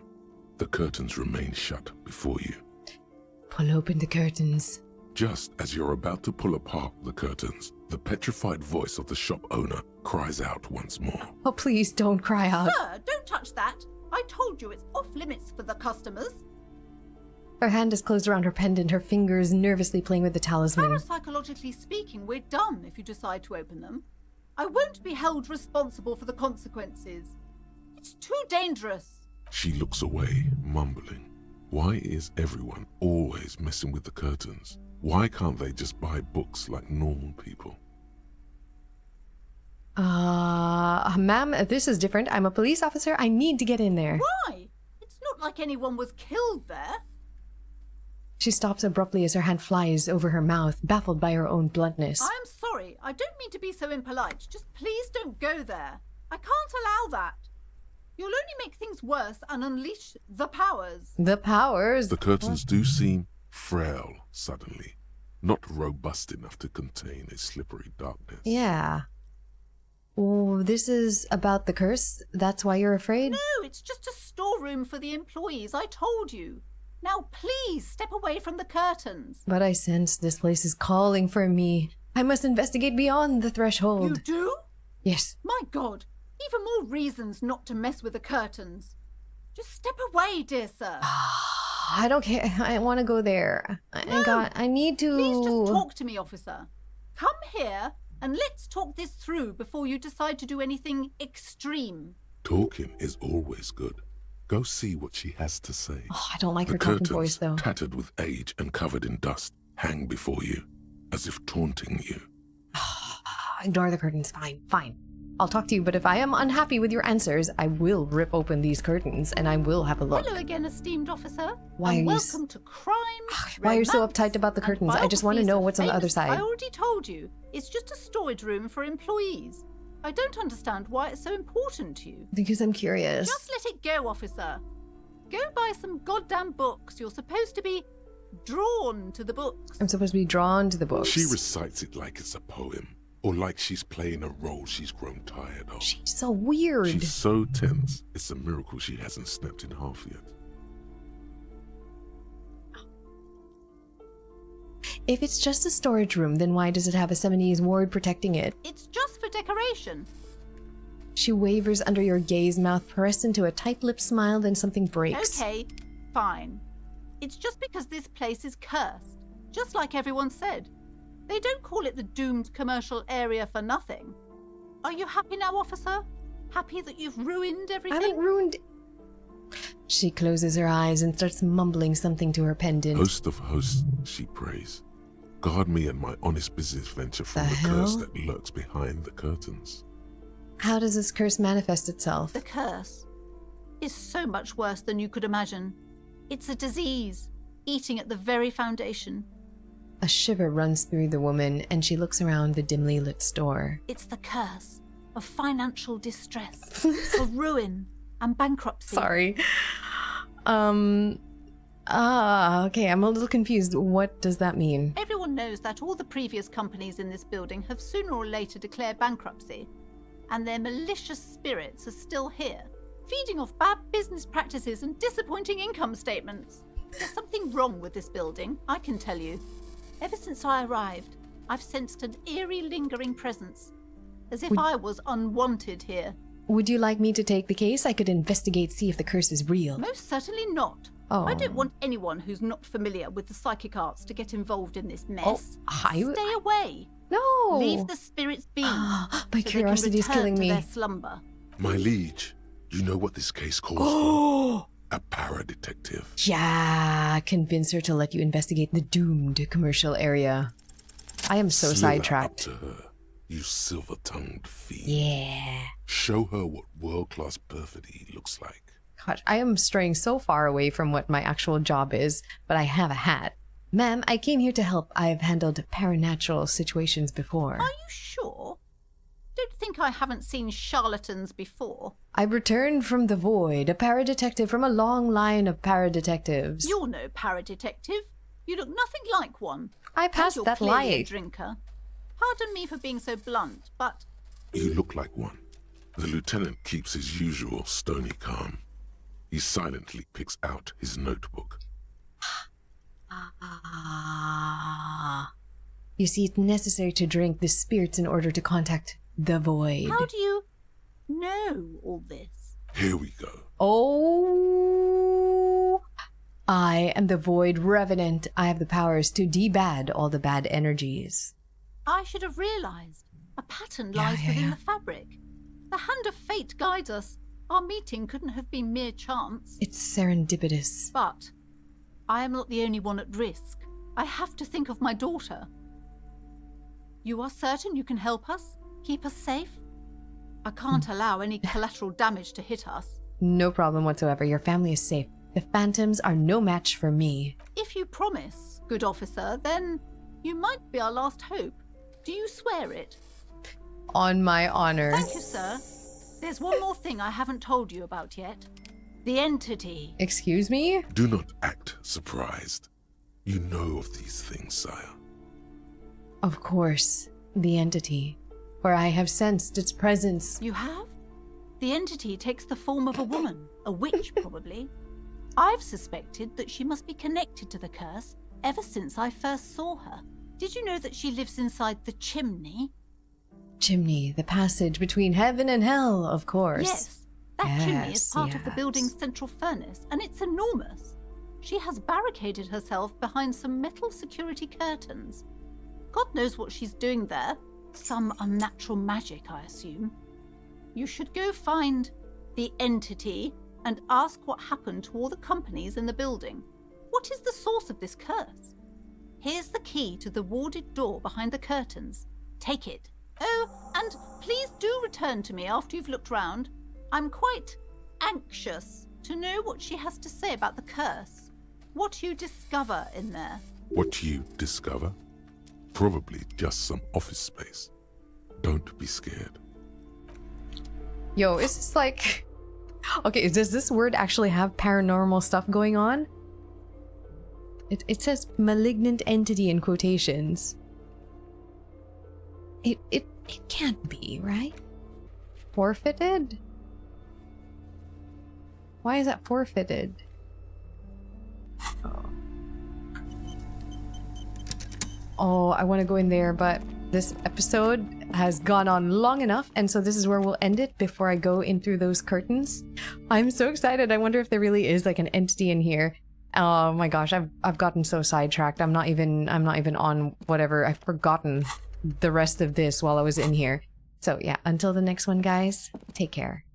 The curtains remain shut before you. Pull open the curtains. Just as you're about to pull apart the curtains, the petrified voice of the shop owner cries out once more. Oh, please don't cry out. Sir, don't touch that. I told you it's off limits for the customers. Her hand is closed around her pendant, her fingers nervously playing with the talisman. Parapsychologically speaking, we're done if you decide to open them. I won't be held responsible for the consequences. It's too dangerous. She looks away, mumbling. Why is everyone always messing with the curtains? Why can't they just buy books like normal people? Ma'am, this is different. I'm a police officer. I need to get in there. Why? It's not like anyone was killed there. She stops abruptly as her hand flies over her mouth, baffled by her own bluntness. I'm sorry. I don't mean to be so impolite. Just please don't go there. I can't allow that. You'll only make things worse and unleash the powers. The powers? The curtains do seem frail suddenly, not robust enough to contain a slippery darkness. Yeah. Oh, this is about the curse? That's why you're afraid? No, it's just a storeroom for the employees, I told you. Now please step away from the curtains. But I sense this place is calling for me. I must investigate beyond the threshold. You do? Yes. My God, even more reasons not to mess with the curtains. Just step away, dear sir. I don't care. I want to go there. I need to... Please just talk to me, officer. Come here and let's talk this through before you decide to do anything extreme. Talking is always good. Go see what she has to say. Oh, I don't like her talking voice, though. Tattered with age and covered in dust, hang before you, as if taunting you. Ignore the curtains. Fine. I'll talk to you, but if I am unhappy with your answers, I will rip open these curtains and I will have a look. Hello again, esteemed officer. Why and are you welcome to crime. Why are you so uptight about the curtains? I just want to know what's on the other side. I already told you. It's just a storage room for employees. I don't understand why it's so important to you. Because I'm curious. Just let it go, officer. Go buy some goddamn books. You're supposed to be drawn to the books. I'm supposed to be drawn to the books. She recites it like it's a poem, or like she's playing a role she's grown tired of. She's so weird. She's so tense, it's a miracle she hasn't snapped in half yet. If it's just a storage room, then why does it have a 70s ward protecting it? It's just for decoration. She wavers under your gaze, mouth pressed into a tight-lipped smile, then something breaks. Okay, fine. It's just because this place is cursed, just like everyone said. They don't call it the doomed commercial area for nothing. Are you happy now, officer? Happy that you've ruined everything? I haven't ruined... She closes her eyes and starts mumbling something to her pendant. Host of hosts, she prays. Guard me and my honest business venture from the curse that lurks behind the curtains. How does this curse manifest itself? The curse is so much worse than you could imagine. It's a disease, eating at the very foundation. A shiver runs through the woman, and she looks around the dimly lit store. It's the curse of financial distress, of ruin and bankruptcy. Sorry. Okay, I'm a little confused. What does that mean? Everyone knows that all the previous companies in this building have sooner or later declared bankruptcy, and their malicious spirits are still here, feeding off bad business practices and disappointing income statements. There's something wrong with this building, I can tell you. Ever since I arrived, I've sensed an eerie, lingering presence, as if I was unwanted here. Would you like me to take the case? I could investigate, see if the curse is real. Most certainly not. Oh. I don't want anyone who's not familiar with the psychic arts to get involved in this mess. Stay away. No. Leave the spirits be. My curiosity is killing me. Their slumber. My liege, you know what this case calls for? A para-detective. Yeah, convince her to let you investigate the doomed commercial area. I am so Slither sidetracked. Up to her, you silver-tongued fiend. Yeah. Show her what world-class perfidy looks like. Gosh, I am straying so far away from what my actual job is, but I have a hat. Ma'am, I came here to help. I've handled paranatural situations before. Are you sure? Don't think I haven't seen charlatans before. I returned from the void, a paradetective from a long line of paradetectives. You're no paradetective. You look nothing like one. I passed and that you're clearly a light. drinker. Pardon me for being so blunt, but... You look like one. The lieutenant keeps his usual stony calm. He silently picks out his notebook. You see, it's necessary to drink the spirits in order to contact the void. How do you know all this? Here we go. Oh, I am the void revenant. I have the powers to debad all the bad energies. I should have realized. A pattern lies within the fabric. The hand of fate guides us. Our meeting couldn't have been mere chance. It's serendipitous. But I am not the only one at risk. I have to think of my daughter. You are certain you can help us? Keep us safe? I can't allow any collateral damage to hit us. No problem whatsoever. Your family is safe. The phantoms are no match for me. If you promise, good officer, then you might be our last hope. Do you swear it? On my honor. Thank you, sir. There's one more thing I haven't told you about yet. The entity. Excuse me? Do not act surprised. You know of these things, sire. Of course. The entity. For I have sensed its presence. You have? The entity takes the form of a woman. A witch, probably. I've suspected that she must be connected to the curse ever since I first saw her. Did you know that she lives inside the chimney? Chimney, the passage between heaven and hell, of course. Yes, that chimney is part of the building's central furnace, and it's enormous. She has barricaded herself behind some metal security curtains. God knows what she's doing there. Some unnatural magic, I assume. You should go find the entity and ask what happened to all the companies in the building. What is the source of this curse? Here's the key to the warded door behind the curtains. Take it. Oh, and please do return to me after you've looked round. I'm quite anxious to know what she has to say about the curse. What you discover in there. What you discover? Probably just some office space. Don't be scared. Yo, is this like... Okay, does this word actually have paranormal stuff going on? It says malignant entity in quotations. It can't be, right? Forfeited? Why is that forfeited? Oh. Oh, I want to go in there, but this episode has gone on long enough, and so this is where we'll end it before I go in through those curtains. I'm so excited. I wonder if there really is like an entity in here. Oh my gosh, I've gotten so sidetracked. I'm not even on whatever. I've forgotten the rest of this while I was in here. So yeah, until the next one, guys, take care.